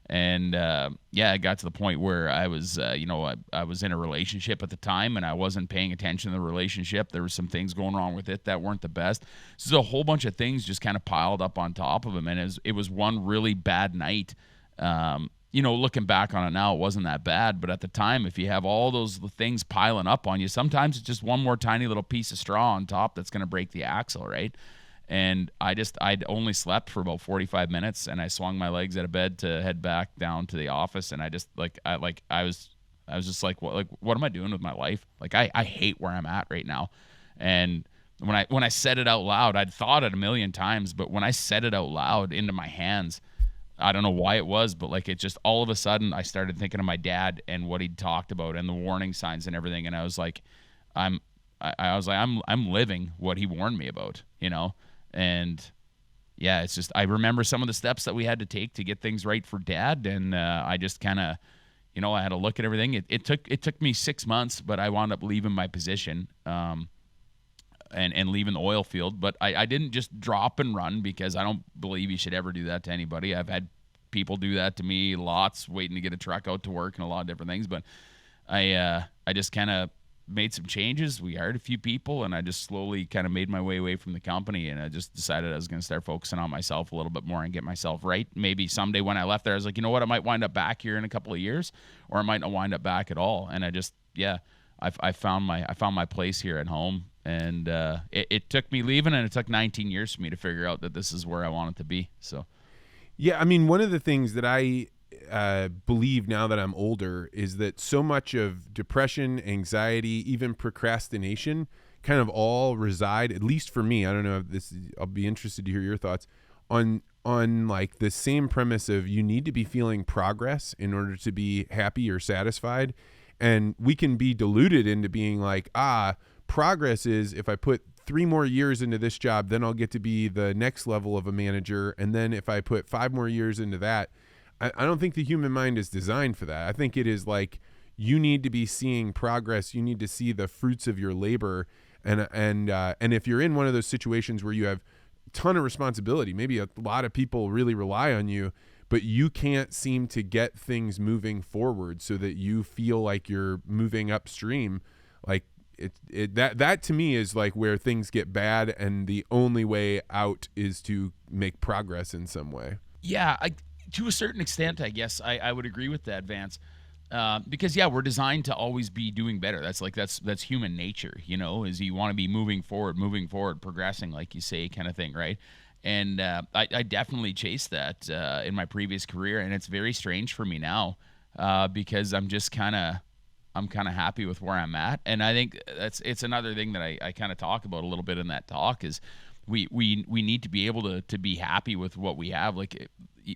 And it got to the point where I was, I was in a relationship at the time, and I wasn't paying attention to the relationship. There were some things going wrong with it that weren't the best. So a whole bunch of things just kind of piled up on top of him, and it was one really bad night. Looking back on it now, it wasn't that bad. But at the time, if you have all those things piling up on you, sometimes it's just one more tiny little piece of straw on top that's going to break the axle, right? And I'd only slept for about 45 minutes, and I swung my legs out of bed to head back down to the office. And I was just like, what am I doing with my life? Like, I hate where I'm at right now. And when I said it out loud, I'd thought it a million times, but when I said it out loud into my hands, I don't know why it was, but like it just all of a sudden I started thinking of my dad and what he'd talked about and the warning signs and everything, and I was like, I'm living what he warned me about, and yeah, it's just I remember some of the steps that we had to take to get things right for Dad, and I just kind of, I had to look at everything. It took me 6 months, but I wound up leaving my position. And leaving the oil field. But I didn't just drop and run, because I don't believe you should ever do that to anybody. I've had people do that to me lots, waiting to get a truck out to work and a lot of different things. But I just kind of made some changes. We hired a few people, and I just slowly kind of made my way away from the company. And I just decided I was going to start focusing on myself a little bit more and get myself right. Maybe someday when I left there, I was like, you know what, I might wind up back here in a couple of years, or I might not wind up back at all. And I just, I found my place here at home. And it took me leaving, and it took 19 years for me to figure out that this is where I wanted to be. So, yeah, I mean, one of the things that I believe now that I'm older is that so much of depression, anxiety, even procrastination kind of all reside, at least for me, I don't know if this, I'll be interested to hear your thoughts, on like the same premise of you need to be feeling progress in order to be happy or satisfied. And we can be deluded into being like, progress is if I put 3 more years into this job, then I'll get to be the next level of a manager. And then if I put 5 more years into that, I don't think the human mind is designed for that. I think it is like you need to be seeing progress. You need to see the fruits of your labor. And if you're in one of those situations where you have a ton of responsibility, maybe a lot of people really rely on you, but you can't seem to get things moving forward so that you feel like you're moving upstream, like that to me is like where things get bad, and the only way out is to make progress in some way. Yeah, to a certain extent, I guess I would agree with that, Vance. Because yeah, we're designed to always be doing better. That's human nature, is you want to be moving forward, progressing, like you say, kind of thing, right? And I definitely chased that in my previous career, and it's very strange for me now because I'm kind of happy with where I'm at. And I think it's another thing that I kind of talk about a little bit in that talk is we need to be able to be happy with what we have. Like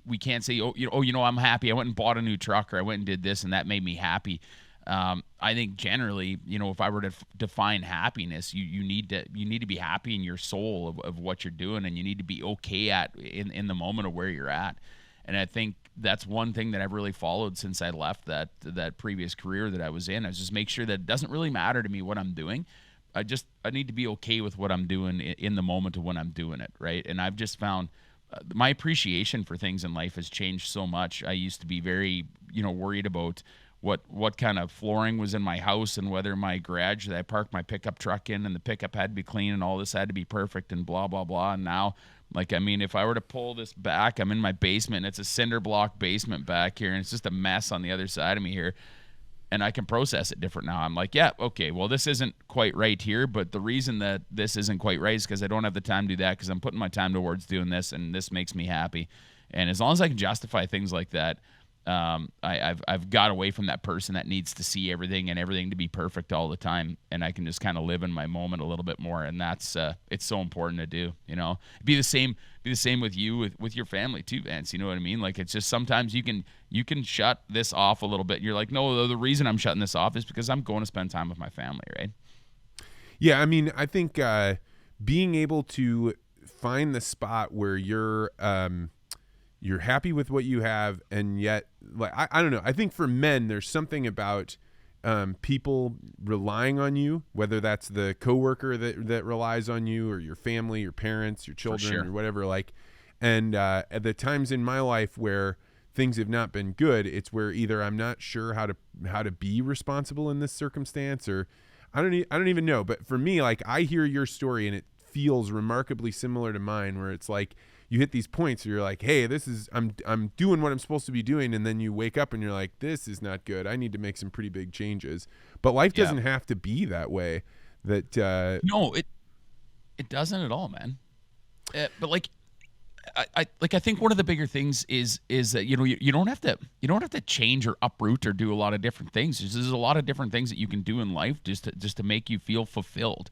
we can't say, I'm happy. I went and bought a new truck, or I went and did this and that made me happy. I think generally, if I were to define happiness, you need to be happy in your soul of what you're doing, and you need to be okay in the moment of where you're at. And I think that's one thing that I've really followed since I left that previous career that I was in. I just make sure that it doesn't really matter to me what I'm doing. I need to be okay with what I'm doing in the moment of when I'm doing it, right? And I've just found my appreciation for things in life has changed so much. I used to be very, worried about what kind of flooring was in my house and whether my garage that I parked my pickup truck in and the pickup had to be clean and all this had to be perfect and blah, blah, blah. And now, if I were to pull this back, I'm in my basement. It's a cinder block basement back here, and it's just a mess on the other side of me here. And I can process it different now. I'm like, yeah, okay, well, this isn't quite right here, but the reason that this isn't quite right is because I don't have the time to do that, because I'm putting my time towards doing this, and this makes me happy. And as long as I can justify things like that, I've got away from that person that needs to see everything and everything to be perfect all the time, and I can just kind of live in my moment a little bit more, and that's it's so important to do. Be the same with you with your family too, Vance. You know what I mean? Like, it's just sometimes you can shut this off a little bit. And you're like, no, the reason I'm shutting this off is because I'm going to spend time with my family, right? Yeah, I think being able to find the spot where you're happy with what you have, and yet, like, I don't know. I think for men, there's something about people relying on you, whether that's the coworker that relies on you, or your family, your parents, your children, sure, or whatever. Like, and at the times in my life where things have not been good, it's where either I'm not sure how to be responsible in this circumstance, or I don't even know. But for me, like, I hear your story and it feels remarkably similar to mine, where it's like, you hit these points where you're like, hey, I'm doing what I'm supposed to be doing. And then you wake up and you're like, this is not good. I need to make some pretty big changes. But life doesn't have to be that way. No, it doesn't at all, man. But like, I think one of the bigger things is that, you don't have to change or uproot or do a lot of different things. There's a lot of different things that you can do in life just to make you feel fulfilled,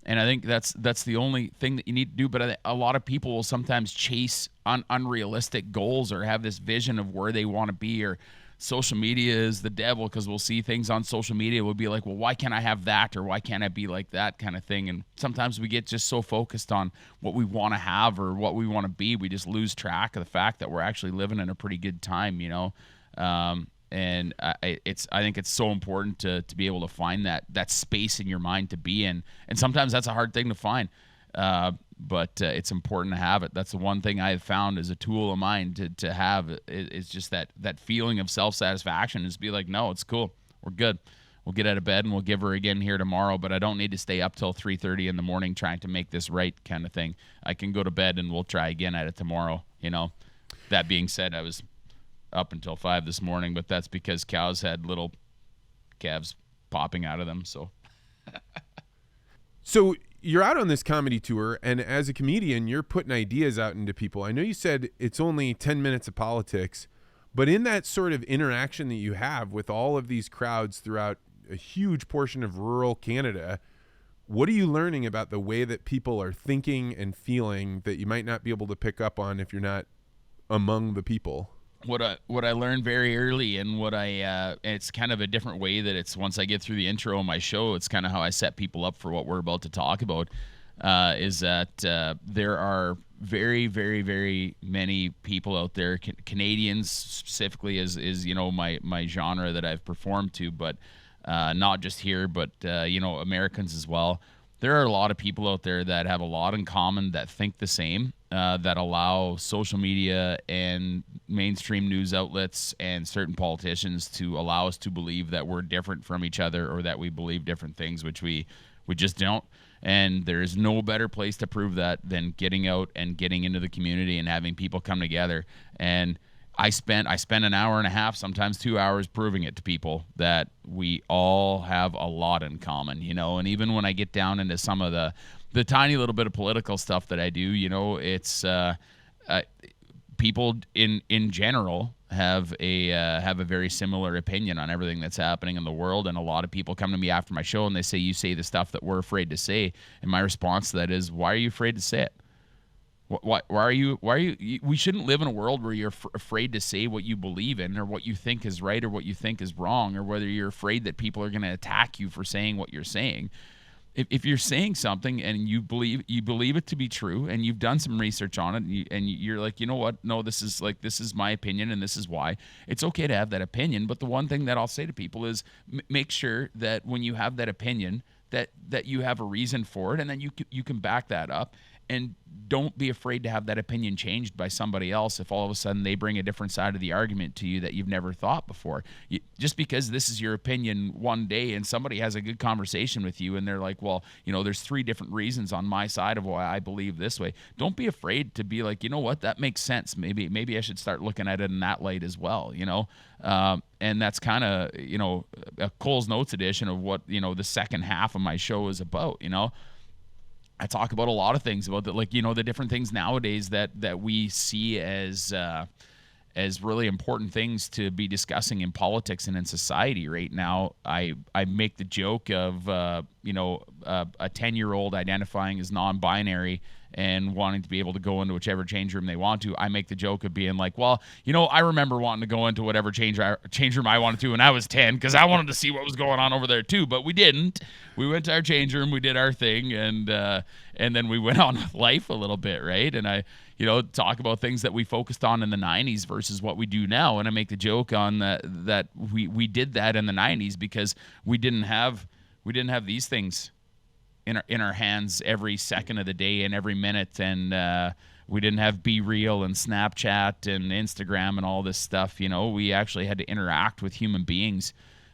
And I think that's the only thing that you need to do. But a lot of people will sometimes chase unrealistic goals, or have this vision of where they want to be. Or social media is the devil, because we'll see things on social media. We'll be like, well, why can't I have that? Or why can't I be like that, kind of thing? And sometimes we get just so focused on what we want to have or what we want to be, we just lose track of the fact that we're actually living in a pretty good time, And I think it's so important to be able to find that space in your mind to be in. And sometimes that's a hard thing to find, but it's important to have it. That's the one thing I have found as a tool of mine to have is just that feeling of self-satisfaction, is be like, no, it's cool. We're good. We'll get out of bed and we'll give her again here tomorrow, but I don't need to stay up till 3:30 in the morning trying to make this right, kind of thing. I can go to bed and we'll try again at it tomorrow. That being said, I was up until 5 this morning, but that's because cows had little calves popping out of them. So you're out on this comedy tour, and as a comedian, you're putting ideas out into people. I know you said it's only 10 minutes of politics, but in that sort of interaction that you have with all of these crowds throughout a huge portion of rural Canada, what are you learning about the way that people are thinking and feeling that you might not be able to pick up on if you're not among the people? What I learned very early, and it's kind of a different way that it's, once I get through the intro of my show, it's kind of how I set people up for what we're about to talk about, is that there are very, very, very many people out there, Canadians specifically is my genre that I've performed to, but not just here, but Americans as well. There are a lot of people out there that have a lot in common, that think the same, that allow social media and mainstream news outlets and certain politicians to allow us to believe that we're different from each other, or that we believe different things, which we just don't. And there's no better place to prove that than getting out and getting into the community and having people come together. And I spent an hour and a half, sometimes 2 hours, proving it to people that we all have a lot in common, and even when I get down into some of the tiny little bit of political stuff that I do, it's people in general have a very similar opinion on everything that's happening in the world, and a lot of people come to me after my show and they say, you say the stuff that we're afraid to say, and my response to that is, why are you afraid to say it? Why are you we shouldn't live in a world where you're afraid to say what you believe in, or what you think is right, or what you think is wrong, or whether you're afraid that people are going to attack you for saying what you're saying. If you're saying something and you believe it to be true, and you've done some research on it, and you're like, you know what, no, this is my opinion, and this is why, it's okay to have that opinion. But the one thing that I'll say to people is, make sure that when you have that opinion, that you have a reason for it, and then you can back that up. And don't be afraid to have that opinion changed by somebody else if all of a sudden they bring a different side of the argument to you that you've never thought before. Just because this is your opinion one day and somebody has a good conversation with you and they're like, well, there's 3 different reasons on my side of why I believe this way. Don't be afraid to be like, you know what, that makes sense. Maybe I should start looking at it in that light as well, and that's kind of, a Cole's Notes edition of what, the second half of my show is about, I talk about a lot of things about the different things nowadays that we see as really important things to be discussing in politics and in society right now. I make the joke of a 10-year-old identifying as non-binary and wanting to be able to go into whichever change room they want to. I make the joke of being like, well, I remember wanting to go into whatever change room I wanted to when I was 10, because I wanted to see what was going on over there too, but we didn't. We went to our change room, we did our thing, and then we went on with life a little bit, right? And I talk about things that we focused on in the 90s versus what we do now, and I make the joke on that we did that in the 90s because we didn't have these things in our hands every second of the day and every minute, and we didn't have Be Real and Snapchat and Instagram and all this stuff. We actually had to interact with human beings,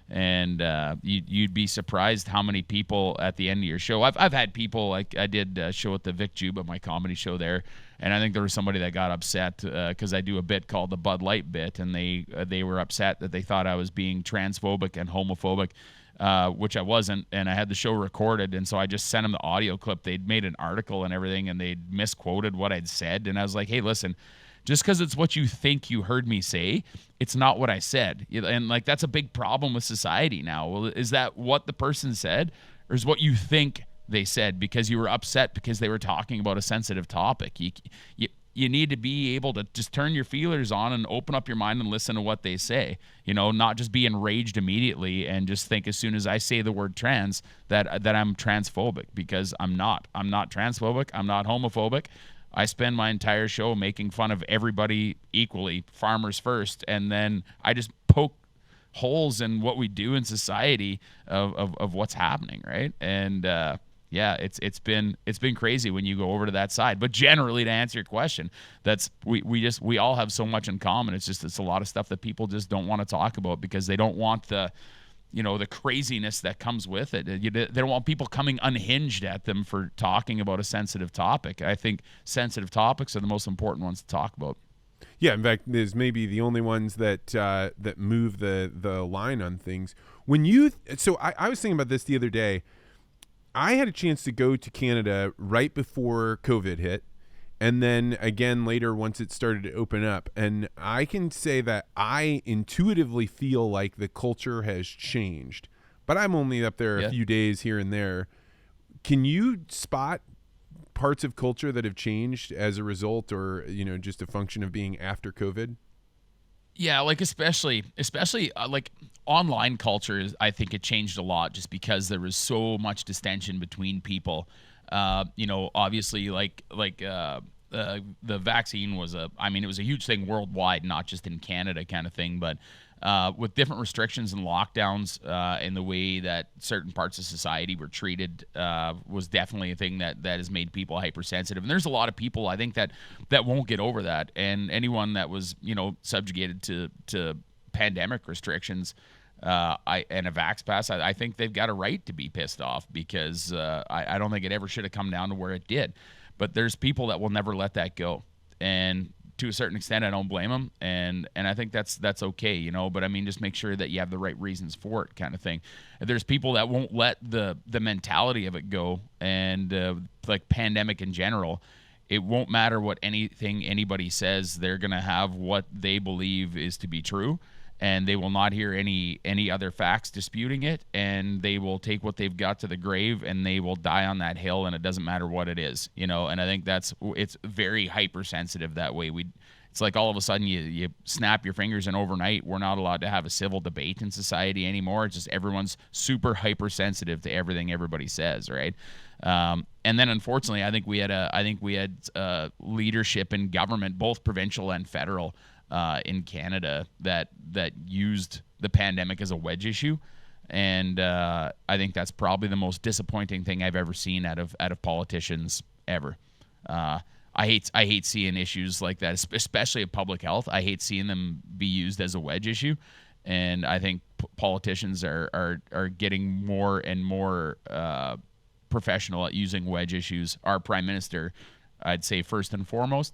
and you'd be surprised how many people at the end of your show. I've had people, like I did a show at the Vic Juba, my comedy show there, and I think there was somebody that got upset because I do a bit called the Bud Light bit, and they were upset that they thought I was being transphobic and homophobic. Which I wasn't, and I had the show recorded, and so I just sent them the audio clip. They'd made an article and everything, and they'd misquoted what I'd said, and I was like, hey, listen, just because it's what you think you heard me say, it's not what I said. And that's a big problem with society now. Well, is that what the person said, or is what you think they said because you were upset because they were talking about a sensitive topic? You need to be able to just turn your feelers on and open up your mind and listen to what they say, not just be enraged immediately and just think as soon as I say the word trans that I'm transphobic, because I'm not. I'm not transphobic. I'm not homophobic. I spend my entire show making fun of everybody equally, farmers first, and then I just poke holes in what we do in society of what's happening, right? And it's been crazy when you go over to that side. But generally, to answer your question, that's we all have so much in common. It's a lot of stuff that people just don't want to talk about because they don't want the craziness that comes with it. They don't want people coming unhinged at them for talking about a sensitive topic. I think sensitive topics are the most important ones to talk about. Yeah, in fact, there's maybe the only ones that move the line on things. I was thinking about this the other day. I had a chance to go to Canada right before COVID hit, and then again later once it started to open up. And I can say that I intuitively feel like the culture has changed, but I'm only up there a few days here and there. Can you spot parts of culture that have changed as a result, or just a function of being after COVID? Yeah, especially online culture, I think it changed a lot just because there was so much distension between people. Obviously, the vaccine was it was a huge thing worldwide, not just in Canada, kind of thing. But with different restrictions and lockdowns, and the way that certain parts of society were treated, was definitely a thing that has made people hypersensitive. And there's a lot of people, I think, that won't get over that. And anyone that was subjugated to pandemic restrictions and a vax pass, I think they've got a right to be pissed off, because I don't think it ever should have come down to where it did. But there's people that will never let that go, and to a certain extent, I don't blame them, and I think that's okay, you know. But I mean, just make sure that you have the right reasons for it, kind of thing. There's people that won't let the mentality of it go, and like pandemic in general, it won't matter what anything anybody says. They're gonna have what they believe is to be true, and they will not hear any other facts disputing it, and they will take what they've got to the grave, and they will die on that hill, and it doesn't matter what it is, you know. And I think it's very hypersensitive that way. It's like all of a sudden you snap your fingers, and overnight we're not allowed to have a civil debate in society anymore. It's just everyone's super hypersensitive to everything everybody says, right? And then unfortunately, I think we had leadership in government, both provincial and federal, in Canada that used the pandemic as a wedge issue, and I think that's probably the most disappointing thing I've ever seen out of politicians ever. I hate seeing issues like that, especially of public health. I hate seeing them be used as a wedge issue, and I think politicians are getting more and more professional at using wedge issues. Our prime minister, I'd say first and foremost.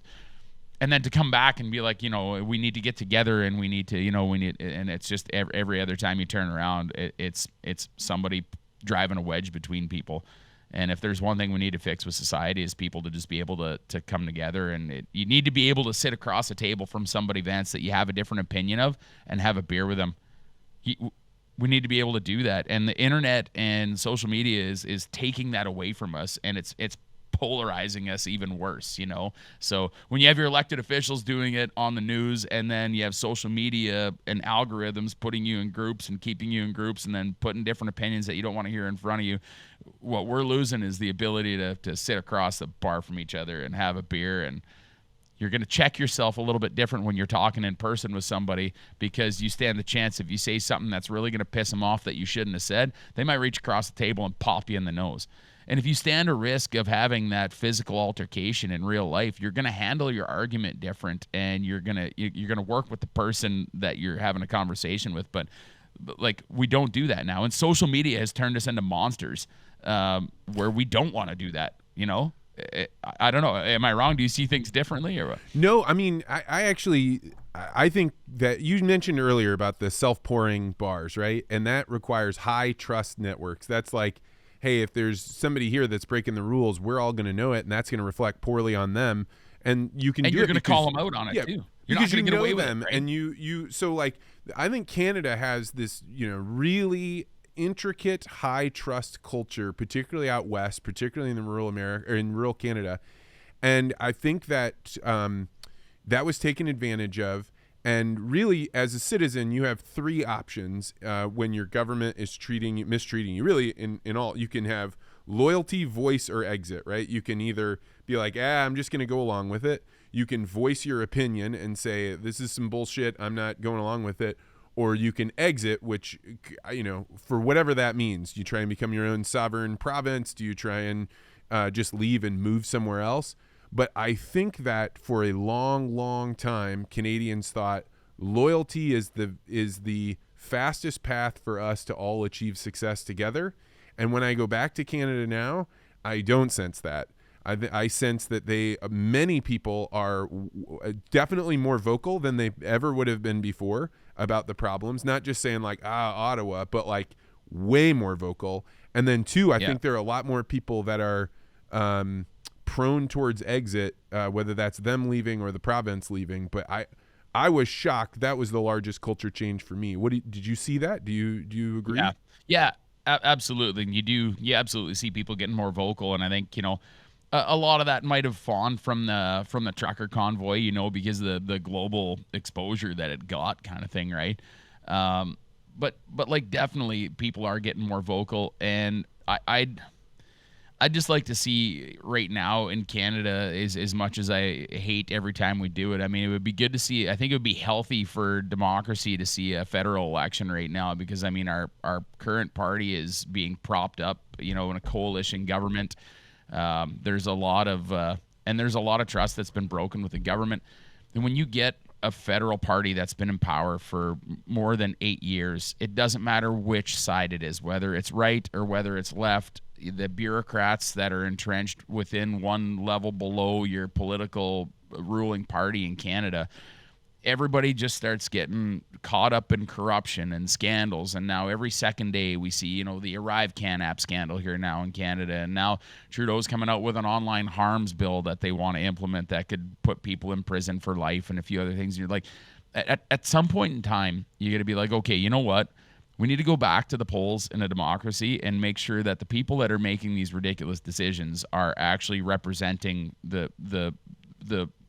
And then to come back and be like, you know, we need to get together, and we need, and it's just every other time you turn around, it's somebody driving a wedge between people. And if there's one thing we need to fix with society, is people to just be able to come together, and you need to be able to sit across a table from somebody, Vance, that you have a different opinion of, and have a beer with them. We need to be able to do that, and the internet and social media is taking that away from us, and it's polarizing us even worse, you know. So when you have your elected officials doing it on the news, and then you have social media and algorithms putting you in groups and keeping you in groups, and then putting different opinions that you don't want to hear in front of you, what we're losing is the ability to sit across the bar from each other and have a beer. And you're going to check yourself a little bit different when you're talking in person with somebody, because you stand the chance, if you say something that's really going to piss them off that you shouldn't have said, they might reach across the table and pop you in the nose. And if you stand a risk of having that physical altercation in real life, you're going to handle your argument different, and you're going to work with the person that you're having a conversation with. But like, we don't do that now, and social media has turned us into monsters, where we don't want to do that, you know. I don't know. Am I wrong? Do you see things differently, or what? No, I mean, I think that you mentioned earlier about the self-pouring bars, right? And that requires high trust networks. That's like, hey, if there's somebody here that's breaking the rules, we're all going to know it, and that's going to reflect poorly on them. And you can, and do you're it going to call them out on it too. You're not going to get away with it, right? And so like, I think Canada has this, you know, really intricate high trust culture, particularly out west, particularly in the rural America, or in rural Canada, and I think that that was taken advantage of. And really, as a citizen, you have three options when your government is mistreating you. Really, in all, you can have loyalty, voice, or exit, right? You can either be like, I'm just going to go along with it. You can voice your opinion and say, this is some bullshit, I'm not going along with it. Or you can exit, which, you know, for whatever that means. You try and become your own sovereign province. Do you try and just leave and move somewhere else? But I think that for a long, long time, Canadians thought loyalty is the fastest path for us to all achieve success together. And when I go back to Canada now, I don't sense that. I sense that many people are definitely more vocal than they ever would have been before about the problems. Not just saying like, Ottawa, but like way more vocal. And then two, I think there are a lot more people that are prone towards exit, whether that's them leaving or the province leaving. But I was shocked. That was the largest culture change for me. Did you see that? Do you agree? Yeah, absolutely. And you absolutely see people getting more vocal. And I think, you know, a lot of that might have fawned from the trucker convoy, you know, because of the global exposure that it got, kind of thing, right? But like, definitely people are getting more vocal, and I'd just like to see right now in Canada, as much as I hate every time we do it, I mean, it would be good to see. I think it would be healthy for democracy to see a federal election right now, because I mean, our current party is being propped up, you know, in a coalition government. There's a lot of trust that's been broken with the government. And when you get a federal party that's been in power for more than 8 years, it doesn't matter which side it is, whether it's right or whether it's left. The bureaucrats that are entrenched within one level below your political ruling party in Canada, everybody just starts getting caught up in corruption and scandals. And now every second day we see, the Arrive Can app scandal here now in Canada. And now Trudeau's coming out with an online harms bill that they want to implement that could put people in prison for life and a few other things. And you're like, at some point in time, you got to be like, okay, you know what? We need to go back to the polls in a democracy and make sure that the people that are making these ridiculous decisions are actually representing the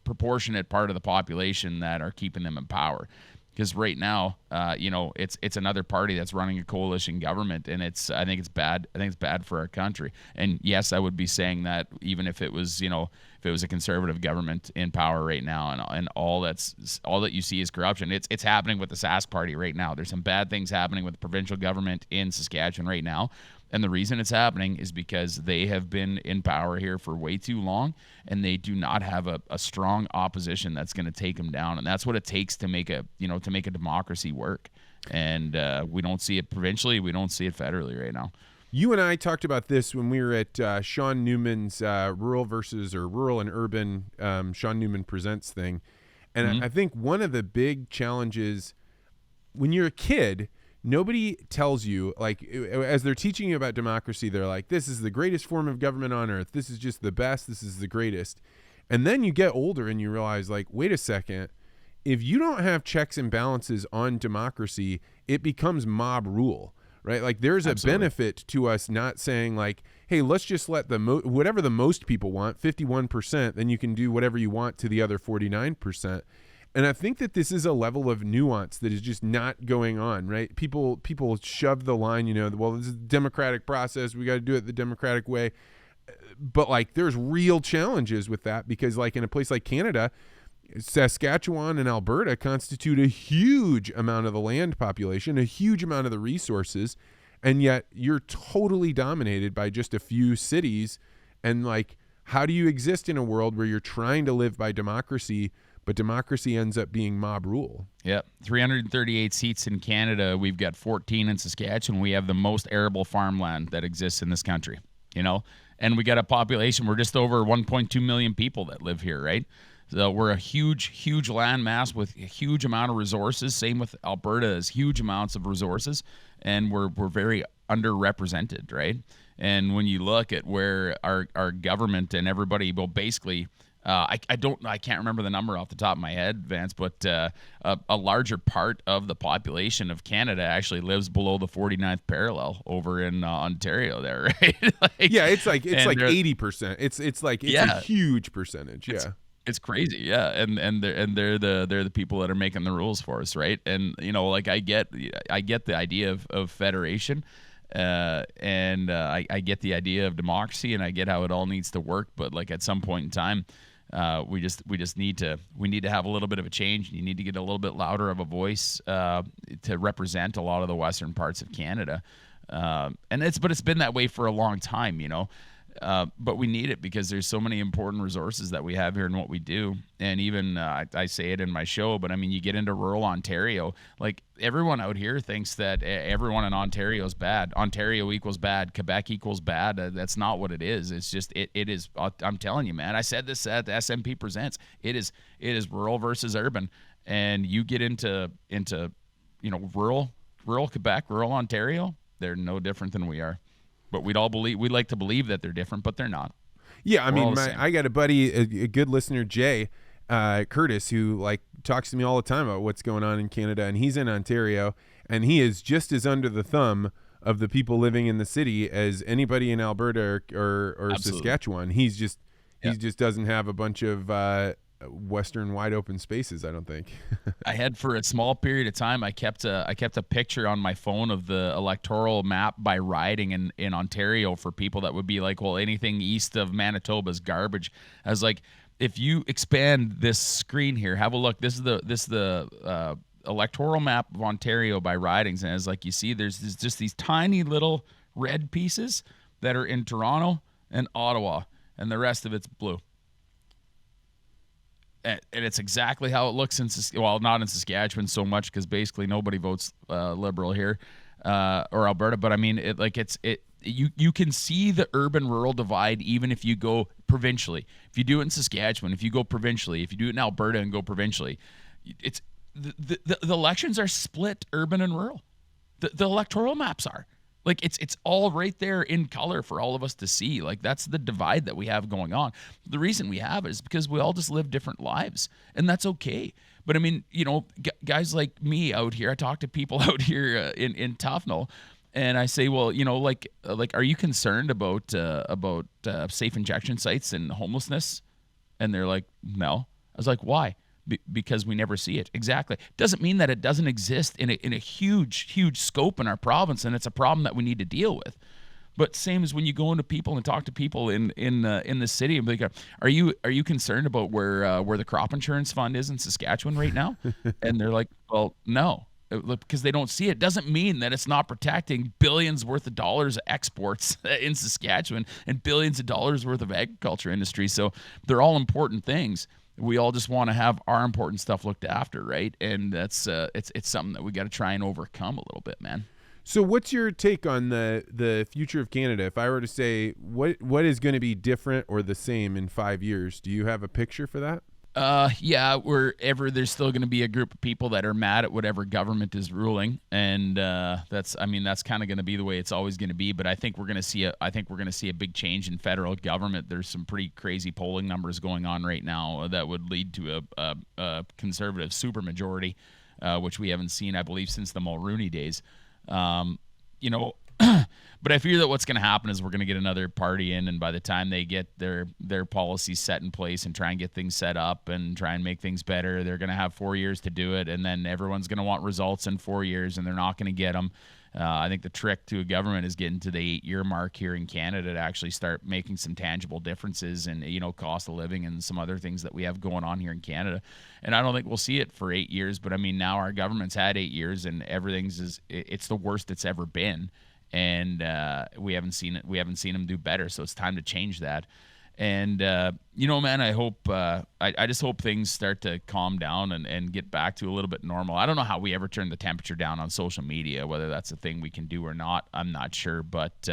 proportionate part of the population that are keeping them in power. Because right now, it's another party that's running a coalition government, and I think it's bad. I think it's bad for our country. And yes, I would be saying that even if it was, if it was a conservative government in power right now, and all that you see is corruption. It's happening with the Sask party right now. There's some bad things happening with the provincial government in Saskatchewan right now. And the reason it's happening is because they have been in power here for way too long, and they do not have a strong opposition that's going to take them down. And that's what it takes to make a democracy work. And we don't see it provincially. We don't see it federally right now. You and I talked about this when we were at Sean Newman's Rural and Urban Sean Newman Presents thing. And I think one of the big challenges when you're a kid, nobody tells you, like, as they're teaching you about democracy, they're like, this is the greatest form of government on earth. This is just the best. This is the greatest. And then you get older and you realize, like, wait a second. If you don't have checks and balances on democracy, it becomes mob rule, right? Like, there's Absolutely. a benefit to us not saying, like, hey, let's just let whatever the most people want, 51%, then you can do whatever you want to the other 49%. And I think that this is a level of nuance that is just not going on, right? People shove the line, well, this is a democratic process. We got to do it the democratic way. But, like, there's real challenges with that because, like, in a place like Canada, Saskatchewan and Alberta constitute a huge amount of the land population, a huge amount of the resources, and yet you're totally dominated by just a few cities. And, like, how do you exist in a world where you're trying to live by democracy, but democracy ends up being mob rule? Yep. 338 seats in Canada. We've got 14 in Saskatchewan. We have the most arable farmland that exists in this country, and we got a population. We're just over 1.2 million people that live here, right? So we're a huge, huge land mass with a huge amount of resources. Same with Alberta, has huge amounts of resources, and we're very underrepresented, right? And when you look at where our government and everybody, well, basically, I can't remember the number off the top of my head, Vance, but a larger part of the population of Canada actually lives below the 49th parallel over in Ontario there, right? It's like 80%. It's a huge percentage. It's crazy, yeah, and they're the people that are making the rules for us, right? And I get the idea of federation, and I get the idea of democracy, and I get how it all needs to work. But, like, at some point in time, we just need to have a little bit of a change. You need to get a little bit louder of a voice to represent a lot of the western parts of Canada, and it's been that way for a long time, But we need it because there's so many important resources that we have here in what we do. And even I say it in my show, but I mean, you get into rural Ontario, like everyone out here thinks that everyone in Ontario is bad. Ontario equals bad. Quebec equals bad. That's not what it is. It's just, it is, I'm telling you, man, I said this at the SMP Presents. It is rural versus urban. And you get into rural Quebec, rural Ontario, they're no different than we are. But we'd like to believe that they're different, but they're not. Yeah, I mean, I got a buddy, a good listener, Jay Curtis, who like talks to me all the time about what's going on in Canada, and he's in Ontario, and he is just as under the thumb of the people living in the city as anybody in Alberta or Saskatchewan. He just doesn't have a bunch of Western wide open spaces, I don't think. I had for a small period of time, I kept a picture on my phone of the electoral map by riding in Ontario for people that would be like, well, anything east of Manitoba is garbage. I was like, if you expand this screen here, have a look. This is the electoral map of Ontario by ridings, and as like you see, there's just these tiny little red pieces that are in Toronto and Ottawa, and the rest of it's blue. And it's exactly how it looks not in Saskatchewan so much because basically nobody votes Liberal here or Alberta. But I mean, you can see the urban-rural divide even if you go provincially, if you do it in Saskatchewan, if you go provincially, if you do it in Alberta and go provincially, it's the elections are split urban and rural. The electoral maps are. Like it's all right there in color for all of us to see. Like that's the divide that we have going on. The reason we have it is because we all just live different lives, and that's okay. But I mean, guys like me out here, I talk to people out here in Tufnell, and I say, well, like, are you concerned about safe injection sites and homelessness? And they're like, no. I was like, why? Because we never see it. Exactly. Doesn't mean that it doesn't exist in a huge scope in our province, and it's a problem that we need to deal with. But same as when you go into people and talk to people in the city and be like, are you concerned about where the crop insurance fund is in Saskatchewan right now? And they're like, well, no, because they don't see it. Doesn't mean that it's not protecting billions worth of dollars of exports in Saskatchewan and billions of dollars worth of agriculture industry. So they're all important things. We all just want to have our important stuff looked after, right? And that's it's something that we got to try and overcome a little bit, man. So what's your take on the future of Canada? If I were to say what is going to be different or the same in 5 years, do you have a picture for that? Yeah, there's still going to be a group of people that are mad at whatever government is ruling, and that's kind of going to be the way it's always going to be. But I think we're going to see a big change in federal government. There's some pretty crazy polling numbers going on right now that would lead to a conservative supermajority, which we haven't seen, I believe, since the Mulrooney days. But I fear that what's going to happen is we're going to get another party in, and by the time they get their policies set in place and try and get things set up and try and make things better, they're going to have 4 years to do it, and then everyone's going to want results in 4 years, and they're not going to get them. I think the trick to a government is getting to the 8-year mark here in Canada to actually start making some tangible differences in, cost of living and some other things that we have going on here in Canada. And I don't think we'll see it for 8 years, but I mean, now our government's had 8 years and it's the worst it's ever been. And we haven't seen it. We haven't seen them do better. So it's time to change that. And man, I hope I just hope things start to calm down and get back to a little bit normal. I don't know how we ever turn the temperature down on social media, whether that's a thing we can do or not. I'm not sure, but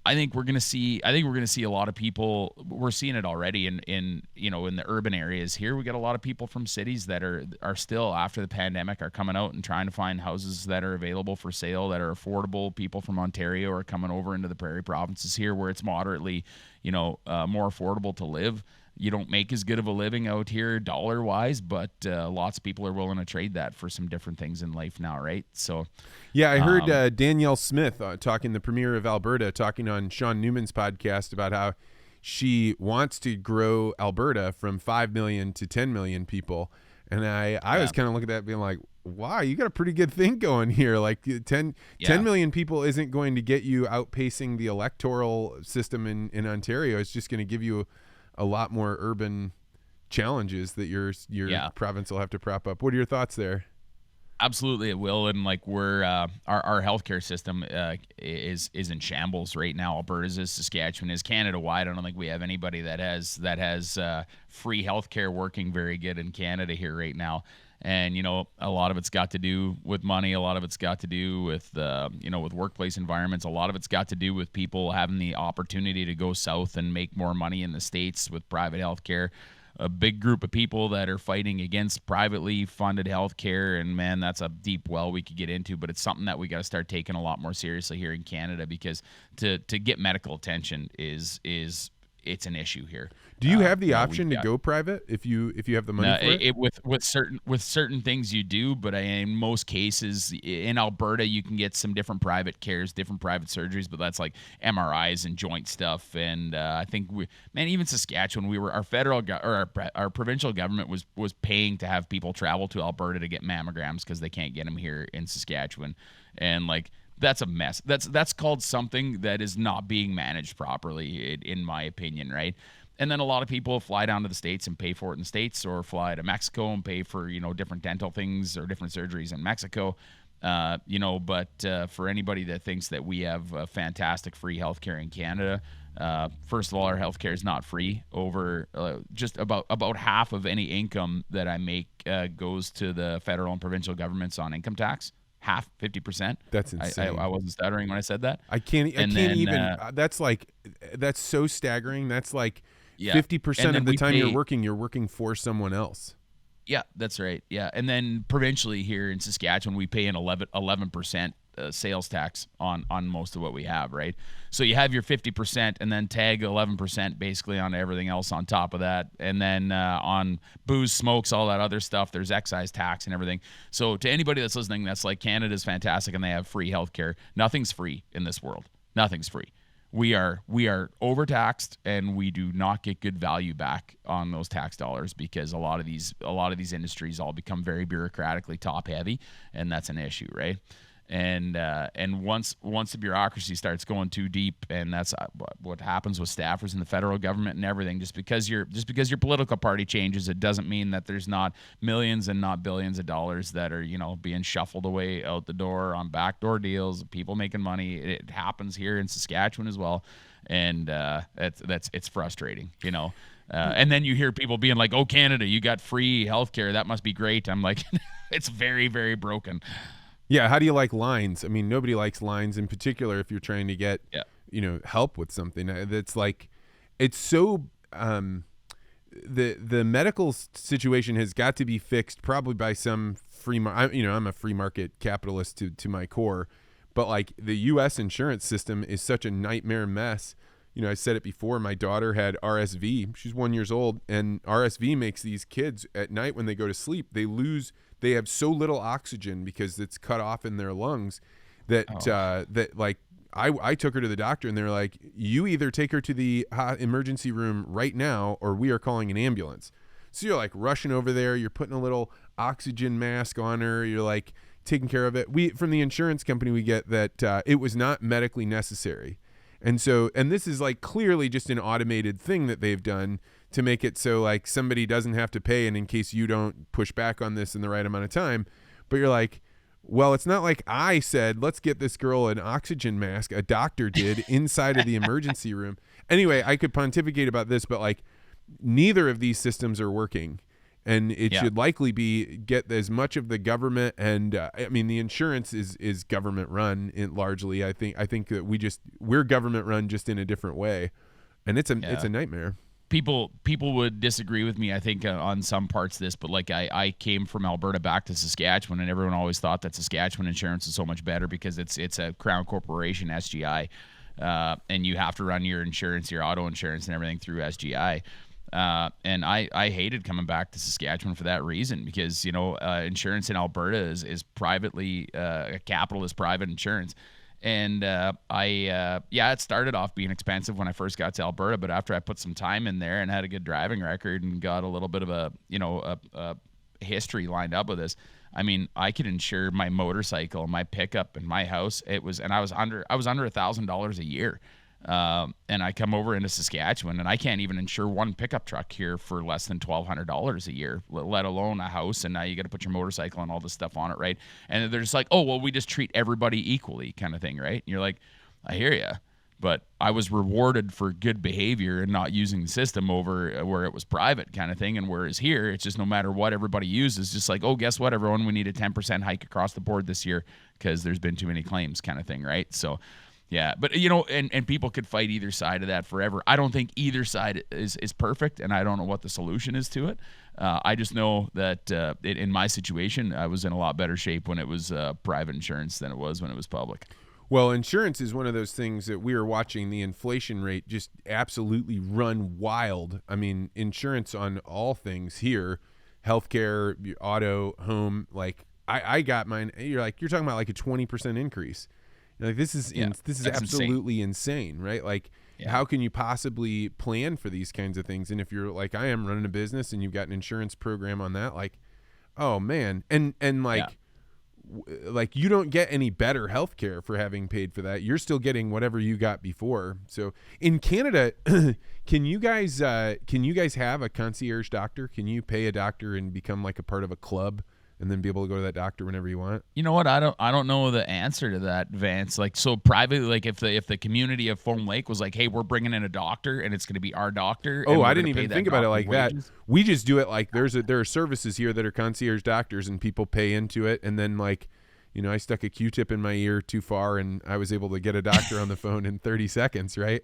I think we're gonna see a lot of people. We're seeing it already in the urban areas here. We got a lot of people from cities that are still, after the pandemic, are coming out and trying to find houses that are available for sale, that are affordable. People from Ontario are coming over into the prairie provinces here, where it's moderately, more affordable to live. You don't make as good of a living out here dollar-wise, but lots of people are willing to trade that for some different things in life now, right? So, yeah, I heard Danielle Smith, the premier of Alberta, talking on Sean Newman's podcast about how she wants to grow Alberta from 5 million to 10 million people. And I was kind of looking at that being like, wow, you got a pretty good thing going here. Like 10 million people isn't going to get you outpacing the electoral system in Ontario. It's just going to give you a lot more urban challenges that your province will have to prop up. What are your thoughts there? Absolutely, it will. And like our healthcare system is in shambles right now. Alberta's is, Saskatchewan is, Canada-wide. I don't think we have anybody that has free healthcare working very good in Canada here right now. And a lot of it's got to do with money. A lot of it's got to do with with workplace environments. A lot of it's got to do with people having the opportunity to go south and make more money in the States with private healthcare. A big group of people that are fighting against privately funded healthcare, and man, that's a deep well we could get into. But it's something that we got to start taking a lot more seriously here in Canada, because to get medical attention is it's an issue here. Do you have the option to go private if you have the money for it? With certain things you do, but in most cases in Alberta you can get some different private cares, different private surgeries, but that's like MRIs and joint stuff. And I think even Saskatchewan, our provincial government was paying to have people travel to Alberta to get mammograms because they can't get them here in Saskatchewan, and like. That's a mess. That's called something that is not being managed properly, in my opinion, right? And then a lot of people fly down to the States and pay for it in the States, or fly to Mexico and pay for different dental things or different surgeries in Mexico. But for anybody that thinks that we have fantastic free healthcare in Canada, first of all, our healthcare is not free. Over just about half of any income that I make goes to the federal and provincial governments on income tax. half, 50%. That's insane. I wasn't stuttering when I said that. I can't even. That's so staggering. That's like 50% of the time you're working for someone else. Yeah, that's right. Yeah, and then provincially here in Saskatchewan, we pay an 11% sales tax on most of what we have, right? So you have your 50% and then tag 11% basically on everything else on top of that. And then on booze, smokes, all that other stuff, there's excise tax and everything. So to anybody that's listening, that's like, Canada's fantastic and they have free healthcare. Nothing's free in this world. Nothing's free. We are overtaxed, and we do not get good value back on those tax dollars because a lot of these industries all become very bureaucratically top heavy, and that's an issue, right? And once the bureaucracy starts going too deep, and that's what happens with staffers in the federal government and everything. Just because your political party changes, it doesn't mean that there's not millions and not billions of dollars that are being shuffled away out the door on backdoor deals. People making money. It happens here in Saskatchewan as well, and it's frustrating, And then you hear people being like, "Oh, Canada, you got free healthcare. That must be great." I'm like, it's very, very broken. Yeah, how do you like lines? I mean, nobody likes lines, in particular if you're trying to get, help with something. That's like, it's so, the medical situation has got to be fixed probably by some I'm a free market capitalist to my core, but like the U.S. insurance system is such a nightmare mess. I said it before, my daughter had RSV. She's 1 year old, and RSV makes these kids at night when they go to sleep, they have so little oxygen because it's cut off in their lungs that I took her to the doctor, and they're like, you either take her to the emergency room right now or we are calling an ambulance. So you're like rushing over there. You're putting a little oxygen mask on her. You're like taking care of it. From the insurance company, we get that it was not medically necessary. And this is like clearly just an automated thing that they've done to make it so like somebody doesn't have to pay, and in case you don't push back on this in the right amount of time. But you're like, well, it's not like I said, let's get this girl an oxygen mask. A doctor did inside of the emergency room. Anyway, I could pontificate about this, but like neither of these systems are working. And it should likely get as much of the government, and the insurance is government run largely. I think that we're government run just in a different way, and it's a nightmare. People would disagree with me, I think, on some parts of this, but like I came from Alberta back to Saskatchewan, and everyone always thought that Saskatchewan insurance is so much better because it's a Crown Corporation, SGI, and you have to run your insurance, your auto insurance and everything through SGI. And I hated coming back to Saskatchewan for that reason, because insurance in Alberta is privately a capitalist private insurance. And it started off being expensive when I first got to Alberta, but after I put some time in there and had a good driving record and got a little bit of a history lined up with this, I mean, I could insure my motorcycle, my pickup, and my house. I was under $1,000 a year. And I come over into Saskatchewan, and I can't even insure one pickup truck here for less than $1,200 a year, let alone a house. And now you got to put your motorcycle and all this stuff on it, right? And they're just like, oh, well, we just treat everybody equally, kind of thing, right? And you're like, I hear you, but I was rewarded for good behavior and not using the system over where it was private, kind of thing. And whereas here, it's just no matter what everybody uses, just like, oh, guess what, everyone, we need a 10% hike across the board this year because there's been too many claims, kind of thing, right? So. Yeah, but and people could fight either side of that forever. I don't think either side is perfect, and I don't know what the solution is to it. I just know that in my situation, I was in a lot better shape when it was private insurance than it was when it was public. Well, insurance is one of those things that we are watching the inflation rate just absolutely run wild. I mean, insurance on all things here, healthcare, auto, home. Like I got mine. You're talking about like a 20% increase. Like this is absolutely insane, right? Like, how can you possibly plan for these kinds of things? And if you're like I am running a business and you've got an insurance program on that, like, oh man, and like you don't get any better healthcare for having paid for that. You're still getting whatever you got before. So in Canada, can you guys have a concierge doctor? Can you pay a doctor and become like a part of a club? And then be able to go to that doctor whenever you want? You know what? I don't know the answer to that, Vance. Like, so privately, like if the community of Foam Lake was like, hey, we're bringing in a doctor and it's going to be our doctor. Oh, I didn't even think about it like wages. That. We just do it like there are services here that are concierge doctors and people pay into it, and then like You know, I stuck a Q-tip in my ear too far, and I was able to get a doctor on the phone in 30 seconds, right?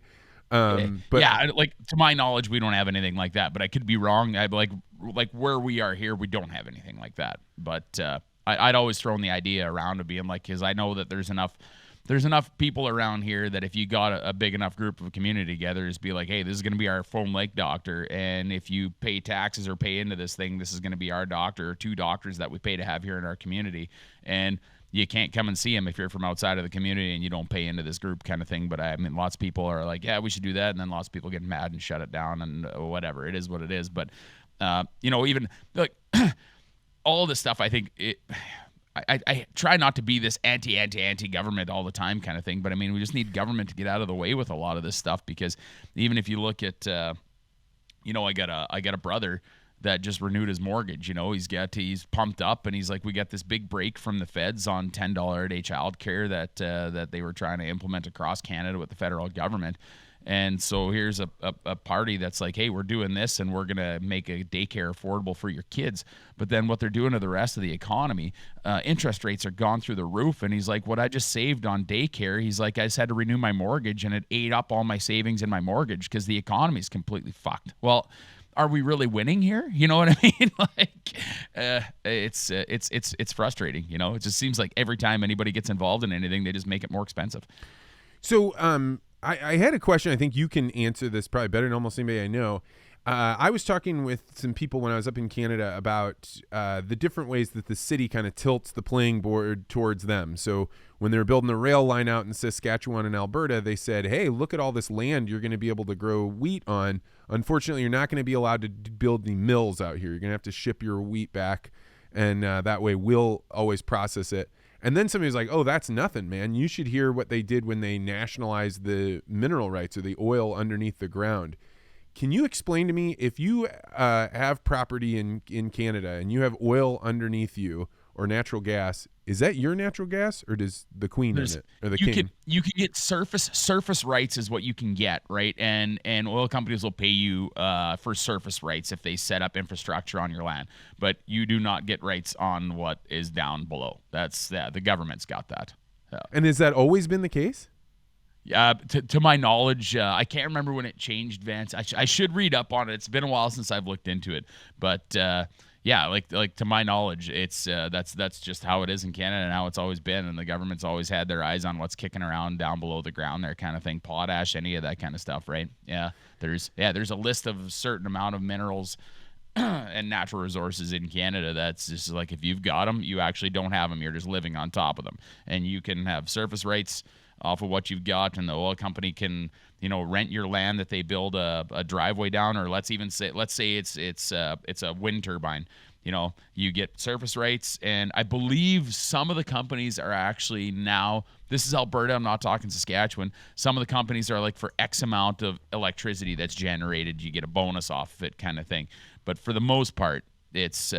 But yeah, like to my knowledge, we don't have anything like that. But I could be wrong. I like where we are here, we don't have anything like that. But I'd always thrown the idea around of being like, because I know that there's enough people around here that if you got a big enough group of community together, just be like, hey, this is going to be our Foam Lake doctor, and if you pay taxes or pay into this thing, this is going to be our doctor or two doctors that we pay to have here in our community, and you can't come and see him if you're from outside of the community and you don't pay into this group kind of thing. But I mean, lots of people are like, yeah, we should do that, and then lots of people get mad and shut it down and whatever. It is what it is. But you know, even like all this stuff, I think I try not to be this anti-government all the time kind of thing, but I mean, we just need government to get out of the way with a lot of this stuff, because even if you look at, you know, I got a brother that just renewed his mortgage. You know, he's pumped up, and he's like, we got this big break from the feds on $10 a day child care that they were trying to implement across Canada with the federal government. And so here's a party that's like, hey, we're doing this, and we're going to make a daycare affordable for your kids. But then what they're doing to the rest of the economy, interest rates are gone through the roof. And he's like, what I just saved on daycare, he's like, I just had to renew my mortgage, and it ate up all my savings in my mortgage because the economy is completely fucked. Well, are we really winning here? You know what I mean? Like, it's frustrating. You know, it just seems like every time anybody gets involved in anything, they just make it more expensive. So, I had a question. I think you can answer this probably better than almost anybody I know. I was talking with some people when I was up in Canada about the different ways that the city kind of tilts the playing board towards them. So when they were building the rail line out in Saskatchewan and Alberta, they said, hey, look at all this land you're going to be able to grow wheat on. Unfortunately, you're not going to be allowed to build the mills out here. You're going to have to ship your wheat back, and that way we'll always process it. And then somebody was like, oh, that's nothing, man. You should hear what they did when they nationalized the mineral rights or the oil underneath the ground. Can you explain to me, if you have property in Canada and you have oil underneath you or natural gas, is that your natural gas, or does the queen own it, or the king? You can get surface rights is what you can get, right? And oil companies will pay you for surface rights if they set up infrastructure on your land, but you do not get rights on what is down below. That's the government's got that. And has that always been the case? To my knowledge, I can't remember when it changed, Vance. I should read up on it. It's been a while since I've looked into it, but yeah, like to my knowledge, it's that's just how it is in Canada and how it's always been, and the government's always had their eyes on what's kicking around down below the ground there, kind of thing. Potash, any of that kind of stuff, right? Yeah, there's a list of a certain amount of minerals and natural resources in Canada that's just like, if you've got them, you actually don't have them. You're just living on top of them, and you can have surface rights off of what you've got, and the oil company can, you know, rent your land that they build a driveway down, or let's say it's a wind turbine. You know, you get surface rights, and I believe some of the companies are actually now, this is Alberta, I'm not talking Saskatchewan, some of the companies are like, for X amount of electricity that's generated, you get a bonus off of it, kind of thing. But for the most part, it's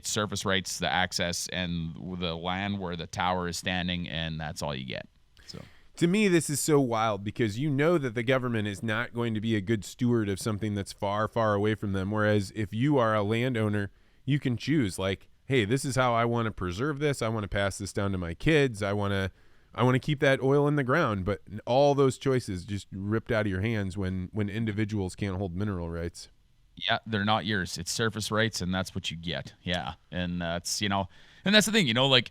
surface rights, the access, and the land where the tower is standing, and that's all you get. So to me, this is so wild, because you know that the government is not going to be a good steward of something that's far, far away from them. Whereas if you are a landowner, you can choose, like, hey, this is how I want to preserve this. I want to pass this down to my kids. I want to keep that oil in the ground. But all those choices just ripped out of your hands when individuals can't hold mineral rights. Yeah, they're not yours. It's surface rights, and that's what you get. Yeah, and that's, you know, and that's the thing, you know, like,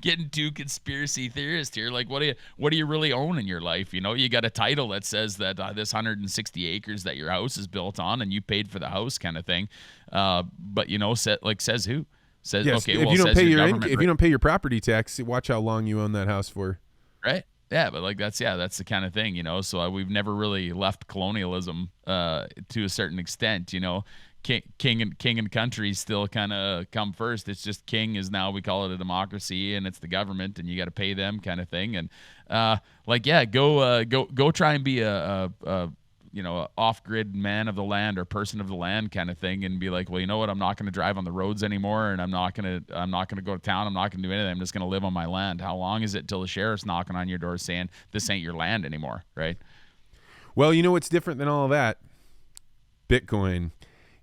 getting too conspiracy theorist here, like, what do you really own in your life? You know, you got a title that says that this 160 acres that your house is built on, and you paid for the house, kind of thing. But you know, says who? Says, yes, okay, if well, you don't pay if you don't pay your property tax, watch how long you own that house for. Right. Yeah, but like that's the kind of thing, you know. So we've never really left colonialism to a certain extent, you know. King and country still kind of come first. It's just king is now, we call it a democracy, and it's the government, and you got to pay them, kind of thing. And like, yeah, go try and be a you know, a off-grid man of the land or person of the land kind of thing, and be like, well, you know what, I'm not going to drive on the roads anymore, and I'm not going to go to town. I'm not going to do anything. I'm just going to live on my land. How long is it till the sheriff's knocking on your door saying this ain't your land anymore, right? Well, you know what's different than all of that? Bitcoin.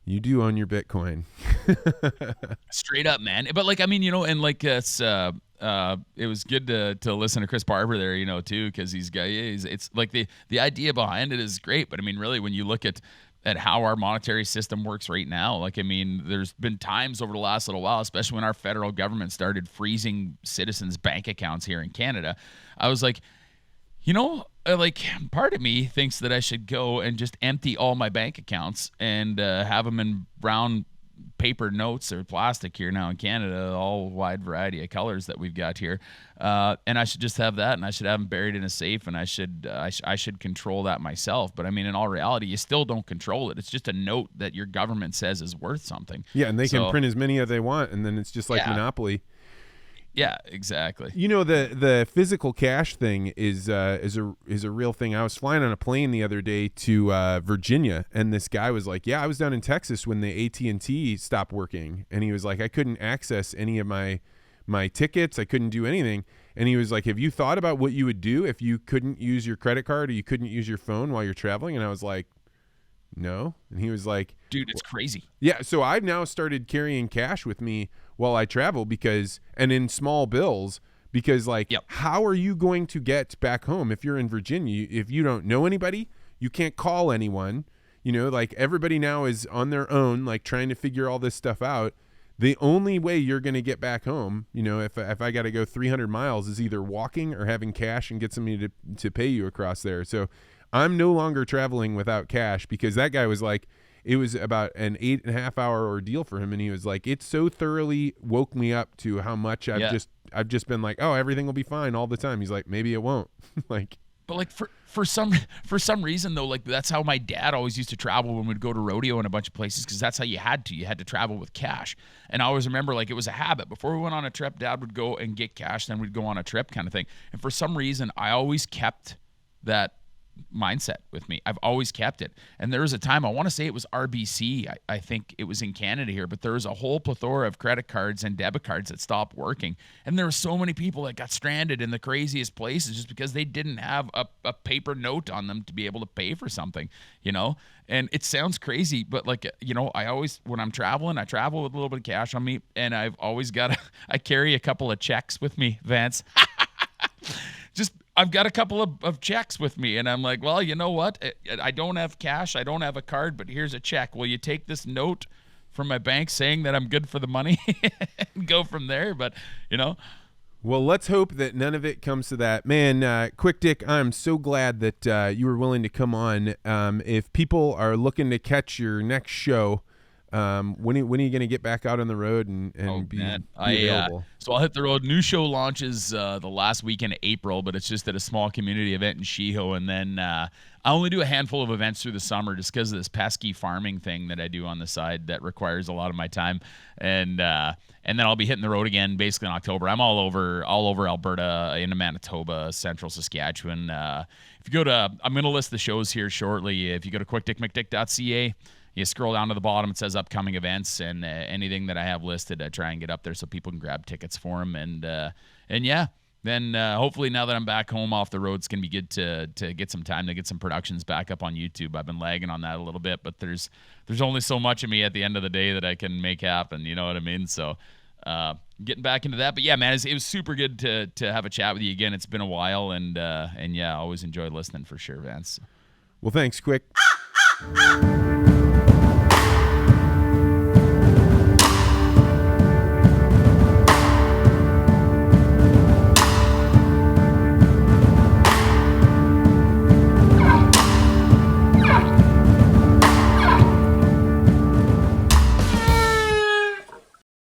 You do own your Bitcoin. Straight up, man. But like, I mean, and like it was good to listen to Chris Barber there, too, because it's like the idea behind it is great. But I mean, really, when you look at how our monetary system works right now, like, I mean, there's been times over the last little while, especially when our federal government started freezing citizens' bank accounts here in Canada, I was like, like, part of me thinks that I should go and just empty all my bank accounts and have them in brown paper notes or plastic here now in Canada, all wide variety of colors that we've got here. And I should just have that, and I should have them buried in a safe, and I should control that myself. But I mean, in all reality, you still don't control it. It's just a note that your government says is worth something. Yeah, and they can print as many as they want, and then it's just like Monopoly. Yeah, exactly. The physical cash thing is a real thing. I was flying on a plane the other day to Virginia, and this guy was like, "Yeah, I was down in Texas when the AT&T stopped working," and he was like, "I couldn't access any of my tickets. I couldn't do anything." And he was like, "Have you thought about what you would do if you couldn't use your credit card or you couldn't use your phone while you're traveling?" And I was like, "No." And he was like, "Dude, it's crazy." Yeah, so I've now started carrying cash with me while I travel and in small bills, because how are you going to get back home if you're in Virginia? If you don't know anybody, you can't call anyone, like everybody now is on their own, like trying to figure all this stuff out. The only way you're going to get back home, if I got to go 300 miles is either walking or having cash and get somebody to pay you across there. So I'm no longer traveling without cash, because that guy was like, it was about an 8.5 hour ordeal for him. And he was like, it so thoroughly woke me up to how much I've just been like, oh, everything will be fine all the time. He's like, maybe it won't. But like for some reason though, like that's how my dad always used to travel when we'd go to rodeo and a bunch of places, because that's how you had to travel with cash. And I always remember, like, it was a habit. Before we went on a trip, Dad would go and get cash, then we'd go on a trip kind of thing. And for some reason, I always kept that mindset with me. I've always kept it. And there was a time, I want to say it was RBC, I think it was in Canada here, but there was a whole plethora of credit cards and debit cards that stopped working. And there were so many people that got stranded in the craziest places just because they didn't have a paper note on them to be able to pay for something, And it sounds crazy, but like, I always, when I'm traveling, I travel with a little bit of cash on me, and I've always I carry a couple of checks with me, Vance. I've got a couple of checks with me, and I'm like, well, you know what? I don't have cash. I don't have a card, but here's a check. Will you take this note from my bank saying that I'm good for the money and go from there? But, Well, let's hope that none of it comes to that. Man, Quickdick, I'm so glad that you were willing to come on. If people are looking to catch your next show, when are you going to get back out on the road and be available? So I'll hit the road. New show launches the last weekend of April, but it's just at a small community event in Shiho. And then I only do a handful of events through the summer just because of this pesky farming thing that I do on the side that requires a lot of my time. And then I'll be hitting the road again basically in October. I'm all over Alberta, into Manitoba, central Saskatchewan. If you go to, I'm going to list the shows here shortly. If you go to quickdickmcdick.ca, you scroll down to the bottom, it says upcoming events, and anything that I have listed, I try and get up there so people can grab tickets for them. And yeah, then hopefully now that I'm back home off the road, it's going to be good to get some time to get some productions back up on YouTube. I've been lagging on that a little bit, but there's only so much of me at the end of the day that I can make happen. You know what I mean? So getting back into that. But yeah, man, it was super good to have a chat with you again. It's been a while, and yeah, I always enjoy listening for sure, Vance. Well, thanks, Quick.